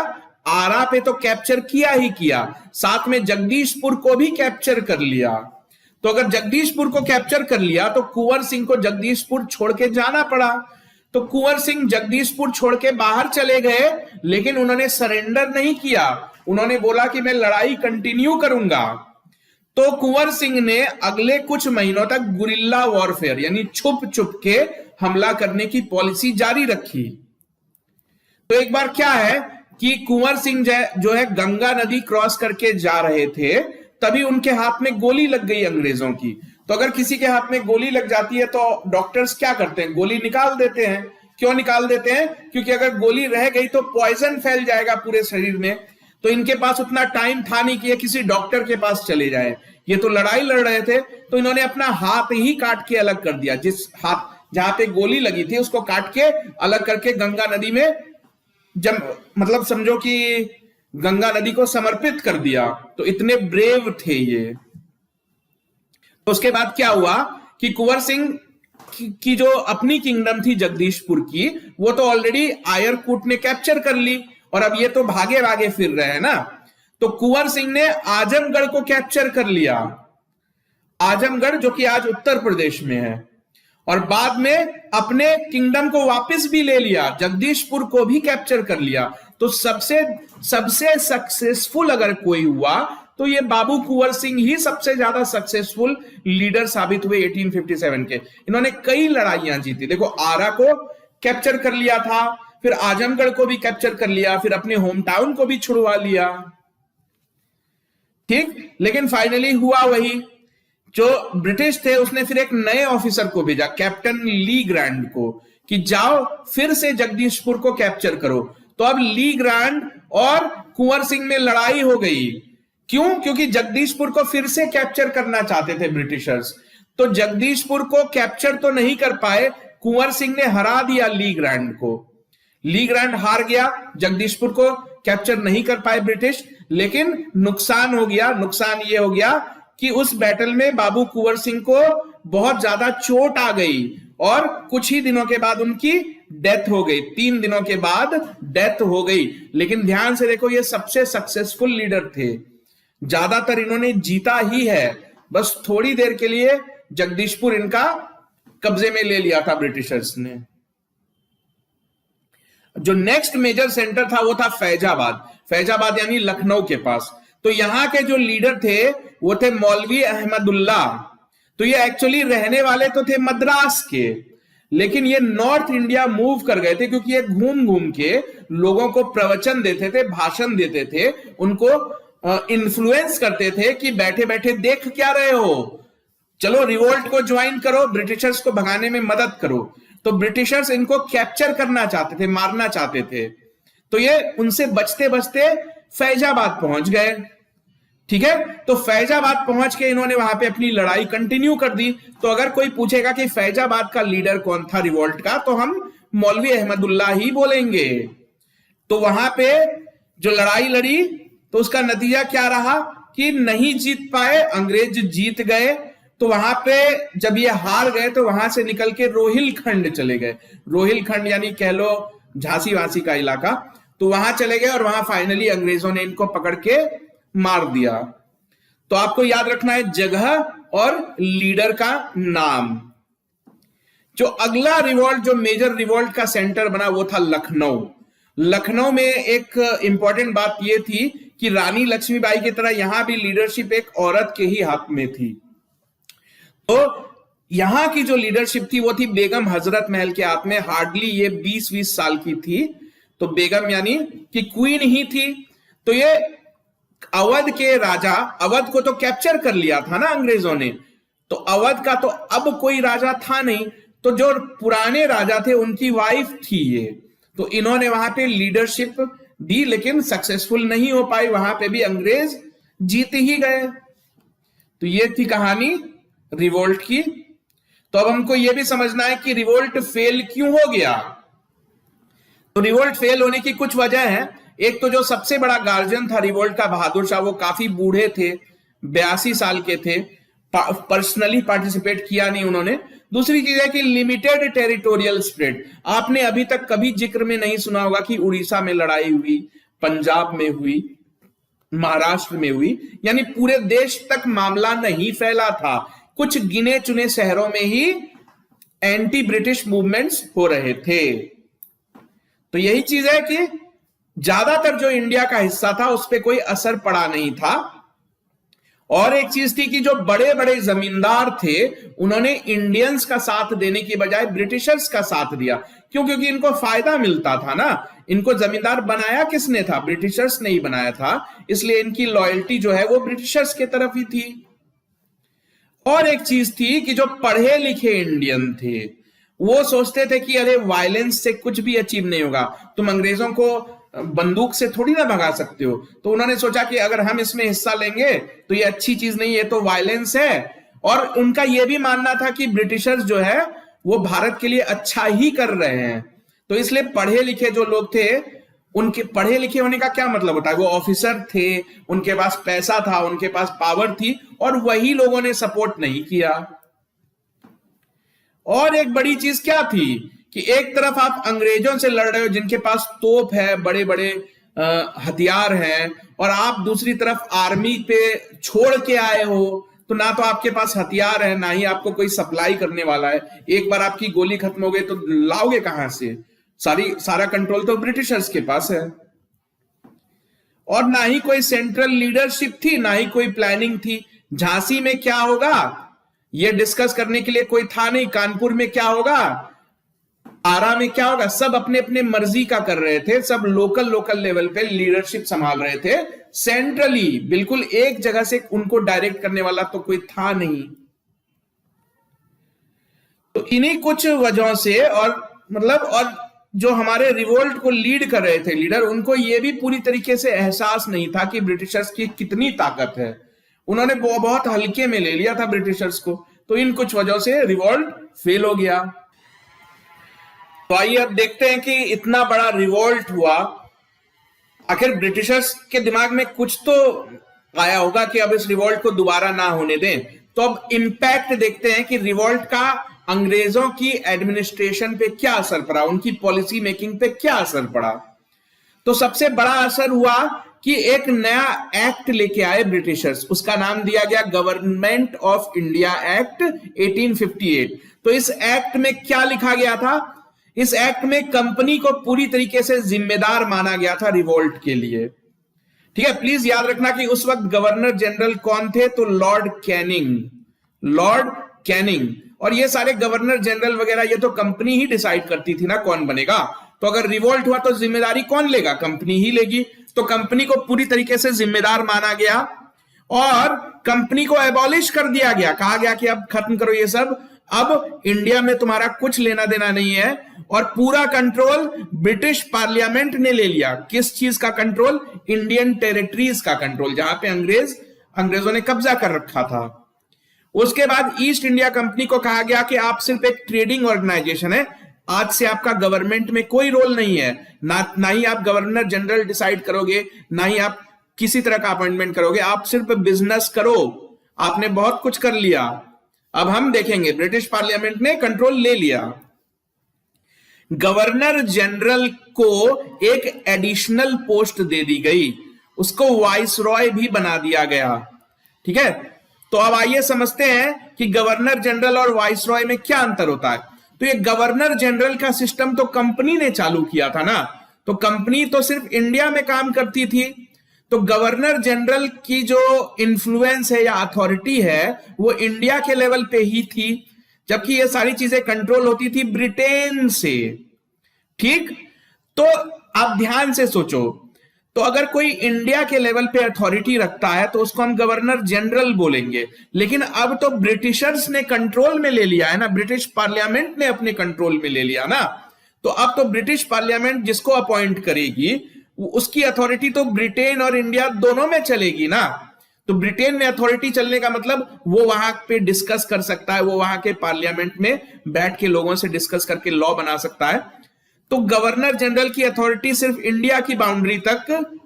आरा पे तो कैप्चर किया ही किया, साथ में जगदीशपुर को भी कैप्चर कर लिया। तो अगर जगदीशपुर को कैप्चर कर लिया तो कुंवर सिंह को जगदीशपुर छोड़ के जाना पड़ा। तो कुंवर सिंह जगदीशपुर छोड़ के बाहर चले गए, लेकिन उन्होंने सरेंडर नहीं किया। उन्होंने बोला कि मैं लड़ाई कंटिन्यू करूंगा। तो कुंवर सिंह ने अगले कुछ महीनों तक गुरिल्ला वॉरफेयर यानी छुप छुप के हमला करने की पॉलिसी जारी रखी। तो एक बार क्या है कि कुंवर सिंह जो है गंगा नदी क्रॉस करके जा रहे थे, तभी उनके हाथ में गोली लग गई अंग्रेजों की। तो अगर किसी के हाथ में गोली लग जाती है तो डॉक्टर्स क्या करते हैं, गोली निकाल देते हैं। क्यों निकाल देते हैं? क्योंकि अगर गोली रह गई तो पॉइजन फैल जाएगा पूरे शरीर में। तो इनके पास उतना टाइम था नहीं कि ये किसी डॉक्टर के पास चले जाए। ये तो लड़ाई लड़ रहे थे, तो इन्होंने अपना हाथ ही काट के अलग कर दिया। जिस हाथ जहां पे गोली लगी थी उसको काट के अलग करके गंगा नदी में मतलब समझो कि गंगा नदी को समर्पित कर दिया। तो इतने ब्रेव थे ये। तो उसके बाद क्या हुआ कि कुंवर सिंह की जो अपनी किंगडम थी जगदीशपुर की, वो तो ऑलरेडी आयरकूट ने कैप्चर कर ली और अब ये तो भागे भागे फिर रहे हैं ना। तो कुंवर सिंह ने आजमगढ़ को कैप्चर कर लिया। आजमगढ़ जो कि आज उत्तर प्रदेश में है, और बाद में अपने किंगडम को वापस भी ले लिया, जगदीशपुर को भी कैप्चर कर लिया। तो सबसे सक्सेसफुल अगर कोई हुआ तो ये बाबू कुंवर सिंह ही सबसे ज्यादा सक्सेसफुल लीडर साबित हुए 1857 के। इन्होंने कई लड़ाइयां जीती। देखो, आरा को कैप्चर कर लिया था, फिर आजमगढ़ को भी कैप्चर कर लिया, फिर अपने होम टाउन को भी छुड़वा लिया। ठीक, लेकिन फाइनली हुआ वही जो ब्रिटिश थे, उसने फिर एक नए ऑफिसर को भेजा, कैप्टन ली ग्रैंड को, कि जाओ फिर से जगदीशपुर को कैप्चर करो। तो अब ली ग्रैंड और कुंवर सिंह में लड़ाई हो गई। क्यों? क्योंकि जगदीशपुर को फिर से कैप्चर करना चाहते थे ब्रिटिशर्स। तो जगदीशपुर को कैप्चर तो नहीं कर पाए, कुंवर सिंह ने हरा दिया ली ग्रैंड को। ली ग्रैंड हार गया, जगदीशपुर को कैप्चर नहीं कर पाए ब्रिटिश, लेकिन नुकसान हो गया। नुकसान ये हो गया कि उस बैटल में बाबू कुंवर सिंह को बहुत ज्यादा चोट आ गई और कुछ ही दिनों के बाद उनकी डेथ हो गई। 3 दिनों के बाद डेथ हो गई। लेकिन ध्यान से देखो, ये सबसे सक्सेसफुल लीडर थे, ज्यादातर इन्होंने जीता ही है, बस थोड़ी देर के लिए जगदीशपुर इनका कब्जे में ले लिया था ब्रिटिशर्स ने। जो नेक्स्ट मेजर सेंटर था वो था फैजाबाद। फैजाबाद यानी लखनऊ के पास। तो यहां के जो लीडर थे वो थे मौलवी अहमदुल्ला। तो ये एक्चुअली रहने वाले तो थे मद्रास के, लेकिन ये नॉर्थ इंडिया मूव कर गए थे, क्योंकि ये घूम घूम के लोगों को प्रवचन देते थे, भाषण देते थे, उनको इन्फ्लुएंस करते थे कि बैठे बैठे देख क्या रहे हो, चलो रिवोल्ट को ज्वाइन करो, ब्रिटिशर्स को भगाने में मदद करो। तो ब्रिटिशर्स इनको कैप्चर करना चाहते थे, मारना चाहते थे। तो ये उनसे बचते बचते फैजाबाद पहुंच गए। ठीक है, तो फैजाबाद पहुंच के इन्होंने वहां पे अपनी लड़ाई कंटिन्यू कर दी। तो अगर कोई पूछेगा कि फैजाबाद का लीडर कौन था रिवोल्ट का, तो हम मौलवी अहमदुल्ला ही बोलेंगे। तो वहां पे जो लड़ाई लड़ी, तो उसका नतीजा क्या रहा कि नहीं जीत पाए, अंग्रेज जीत गए। तो वहां पे जब ये हार गए तो वहां से निकल के रोहिलखंड चले गए। रोहिलखंड यानी कह लो झांसी वासी का इलाका। तो वहां चले गए और वहां फाइनली अंग्रेजों ने इनको पकड़ के मार दिया। तो आपको याद रखना है जगह और लीडर का नाम। जो अगला रिवॉल्ट, जो मेजर रिवॉल्ट का सेंटर बना, वो था लखनऊ। लखनऊ में एक इंपॉर्टेंट बात यह थी कि रानी लक्ष्मीबाई की तरह यहां भी लीडरशिप एक औरत के ही हाथ में थी। तो यहां की जो लीडरशिप थी वो थी बेगम हजरत महल के हाथ में। हार्डली ये 20-20 साल की थी, तो बेगम यानी कि क्वीन ही थी। तो ये अवध के राजा, अवध को तो कैप्चर कर लिया था ना अंग्रेजों ने, तो अवध का तो अब कोई राजा था नहीं, तो जो पुराने राजा थे उनकी वाइफ थी ये। तो इन्होंने वहां पे लीडरशिप दी, लेकिन सक्सेसफुल नहीं हो पाई, वहां पे भी अंग्रेज जीत ही गए। तो ये थी कहानी रिवोल्ट की। तो अब हमको यह भी समझना है कि रिवोल्ट फेल क्यों हो गया। तो रिवोल्ट फेल होने की कुछ वजह है। एक तो जो सबसे बड़ा गार्जियन था रिवोल्ट का, बहादुर शाह, वो काफी बूढ़े थे, 82 साल के थे, पर्सनली पार्टिसिपेट किया नहीं उन्होंने। दूसरी चीज है कि लिमिटेड टेरिटोरियल स्प्रेड। आपने अभी तक कभी जिक्र में नहीं सुना होगा कि उड़ीसा में लड़ाई हुई, पंजाब में हुई, महाराष्ट्र में हुई, यानी पूरे देश तक मामला नहीं फैला था। कुछ गिने चुने शहरों में ही एंटी ब्रिटिश मूवमेंट्स हो रहे थे। तो यही चीज है कि ज्यादातर जो इंडिया का हिस्सा था उस पर कोई असर पड़ा नहीं था। और एक चीज थी कि जो बड़े बड़े जमींदार थे उन्होंने इंडियंस का साथ देने की बजाय ब्रिटिशर्स का साथ दिया। क्यों? क्योंकि इनको फायदा मिलता था ना। इनको जमींदार बनाया किसने था? ब्रिटिशर्स ने ही बनाया था, इसलिए इनकी लॉयल्टी जो है वो ब्रिटिशर्स की तरफ ही थी। और एक चीज थी कि जो पढ़े लिखे इंडियन थे वो सोचते थे कि अरे वायलेंस से कुछ भी अचीव नहीं होगा, तुम अंग्रेजों को बंदूक से थोड़ी ना भगा सकते हो। तो उन्होंने सोचा कि अगर हम इसमें हिस्सा लेंगे तो ये अच्छी चीज नहीं है, तो वायलेंस है। और उनका यह भी मानना था कि ब्रिटिशर्स जो है वो भारत के लिए अच्छा ही कर रहे हैं। तो इसलिए पढ़े लिखे जो लोग थे, उनके पढ़े लिखे होने का क्या मतलब होता है? वो ऑफिसर थे, उनके पास पैसा था, उनके पास पावर थी, और वही लोगों ने सपोर्ट नहीं किया। और एक बड़ी चीज क्या थी कि एक तरफ आप अंग्रेजों से लड़ रहे हो जिनके पास तोप है, बड़े बड़े हथियार हैं, और आप दूसरी तरफ आर्मी पे छोड़ के आए हो, तो ना तो आपके पास हथियार है, ना ही आपको कोई सप्लाई करने वाला है। एक बार आपकी गोली खत्म हो गई तो लाओगे कहां से? सारा कंट्रोल तो ब्रिटिशर्स के पास है। और ना ही कोई सेंट्रल लीडरशिप थी, ना ही कोई प्लानिंग थी। झांसी में क्या होगा ये डिस्कस करने के लिए कोई था नहीं, कानपुर में क्या होगा, आरा में क्या होगा, सब अपने अपने मर्जी का कर रहे थे। सब लोकल लेवल पे लीडरशिप संभाल रहे थे। सेंट्रली बिल्कुल एक जगह से उनको डायरेक्ट करने वाला तो कोई था नहीं। तो इन्हीं कुछ वजहों से और जो हमारे रिवोल्ट को लीड कर रहे थे लीडर, उनको यह भी पूरी तरीके से एहसास नहीं था कि ब्रिटिशर्स की कितनी ताकत है। उन्होंने बहुत हल्के में ले लिया था ब्रिटिशर्स को। तो इन कुछ वजहों से रिवोल्ट फेल हो गया। तो आइए अब देखते हैं कि इतना बड़ा रिवोल्ट हुआ, आखिर ब्रिटिशर्स के दिमाग में कुछ तो आया होगा कि अब इस रिवोल्ट को दोबारा ना होने दें। तो अब इंपैक्ट देखते हैं कि रिवोल्ट का अंग्रेजों की एडमिनिस्ट्रेशन पे क्या असर पड़ा, उनकी पॉलिसी मेकिंग पे क्या असर पड़ा। तो सबसे बड़ा असर हुआ कि एक नया एक्ट लेके आए ब्रिटिशर्स, उसका नाम दिया गया गवर्नमेंट ऑफ इंडिया एक्ट 1858। तो इस एक्ट में क्या लिखा गया था? इस एक्ट में कंपनी को पूरी तरीके से जिम्मेदार माना गया था रिवोल्ट के लिए। ठीक है, प्लीज याद रखना कि उस वक्त गवर्नर जनरल कौन थे? तो लॉर्ड कैनिंग। और ये सारे गवर्नर जनरल वगैरह ये तो कंपनी ही डिसाइड करती थी ना कौन बनेगा। तो अगर रिवोल्ट हुआ तो जिम्मेदारी कौन लेगा? कंपनी ही लेगी। तो कंपनी को पूरी तरीके से जिम्मेदार माना गया और कंपनी को एबॉलिश कर दिया गया। कहा गया कि अब खत्म करो ये सब, अब इंडिया में तुम्हारा कुछ लेना देना नहीं है। और पूरा कंट्रोल ब्रिटिश पार्लियामेंट ने ले लिया। किस चीज का कंट्रोल? इंडियन टेरिटरीज का कंट्रोल, जहां पे अंग्रेजों ने कब्जा कर रखा था। उसके बाद ईस्ट इंडिया कंपनी को कहा गया कि आप सिर्फ एक ट्रेडिंग ऑर्गेनाइजेशन है, आज से आपका गवर्नमेंट में कोई रोल नहीं है, ना ही आप गवर्नर जनरल डिसाइड करोगे, ना ही आप किसी तरह का अपॉइंटमेंट करोगे, आप सिर्फ बिजनेस करो। आपने बहुत कुछ कर लिया, अब हम देखेंगे। ब्रिटिश पार्लियामेंट ने कंट्रोल ले लिया। गवर्नर जनरल को एक एडिशनल पोस्ट दे दी गई, उसको वाइसरॉय भी बना दिया गया। ठीक है, तो अब आइए समझते हैं कि गवर्नर जनरल और वाइसरॉय में क्या अंतर होता है। तो ये गवर्नर जनरल का सिस्टम तो कंपनी ने चालू किया था ना, तो कंपनी तो सिर्फ इंडिया में काम करती थी, तो गवर्नर जनरल की जो इन्फ्लुएंस है या अथॉरिटी है वो इंडिया के लेवल पे ही थी, जबकि ये सारी चीजें कंट्रोल होती थी ब्रिटेन से। ठीक, तो आप ध्यान से सोचो, तो अगर कोई इंडिया के लेवल पे अथॉरिटी रखता है तो उसको हम गवर्नर जनरल बोलेंगे, लेकिन अब तो ब्रिटिशर्स ने कंट्रोल में ले लिया है ना, ब्रिटिश पार्लियामेंट ने अपने कंट्रोल में ले लिया ना, तो अब तो ब्रिटिश पार्लियामेंट जिसको अपॉइंट करेगी उसकी अथॉरिटी तो ब्रिटेन और इंडिया दोनों में चलेगी ना। तो ब्रिटेन में अथॉरिटी चलने का मतलब वो वहां पे डिस्कस कर सकता है, वो वहां के पार्लियामेंट में बैठ के लोगों से डिस्कस करके लॉ बना सकता है। तो गवर्नर जनरल की अथॉरिटी सिर्फ इंडिया की बाउंड्री तक,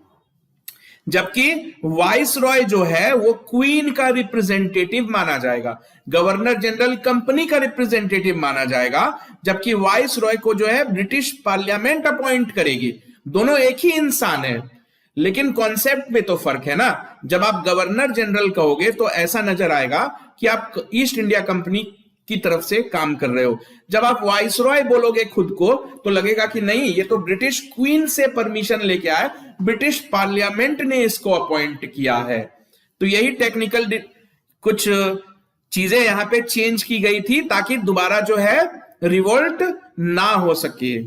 जबकि वाइस रॉय जो है वो क्वीन का रिप्रेजेंटेटिव माना जाएगा, गवर्नर जनरल कंपनी का रिप्रेजेंटेटिव माना जाएगा, जबकि वाइस रॉय को जो है ब्रिटिश पार्लियामेंट अपॉइंट करेगी। दोनों एक ही इंसान है, लेकिन कॉन्सेप्ट में तो फर्क है ना। जब आप गवर्नर जनरल कहोगे तो ऐसा नजर आएगा कि आप ईस्ट इंडिया कंपनी की तरफ से काम कर रहे हो, जब आप वाइसरॉय बोलोगे खुद को तो लगेगा कि नहीं, ये तो ब्रिटिश क्वीन से परमिशन लेके आए, ब्रिटिश पार्लियामेंट ने इसको अपॉइंट किया है। तो यही टेक्निकल कुछ चीजें यहां पे चेंज की गई थी ताकि दोबारा जो है रिवोल्ट ना हो सके।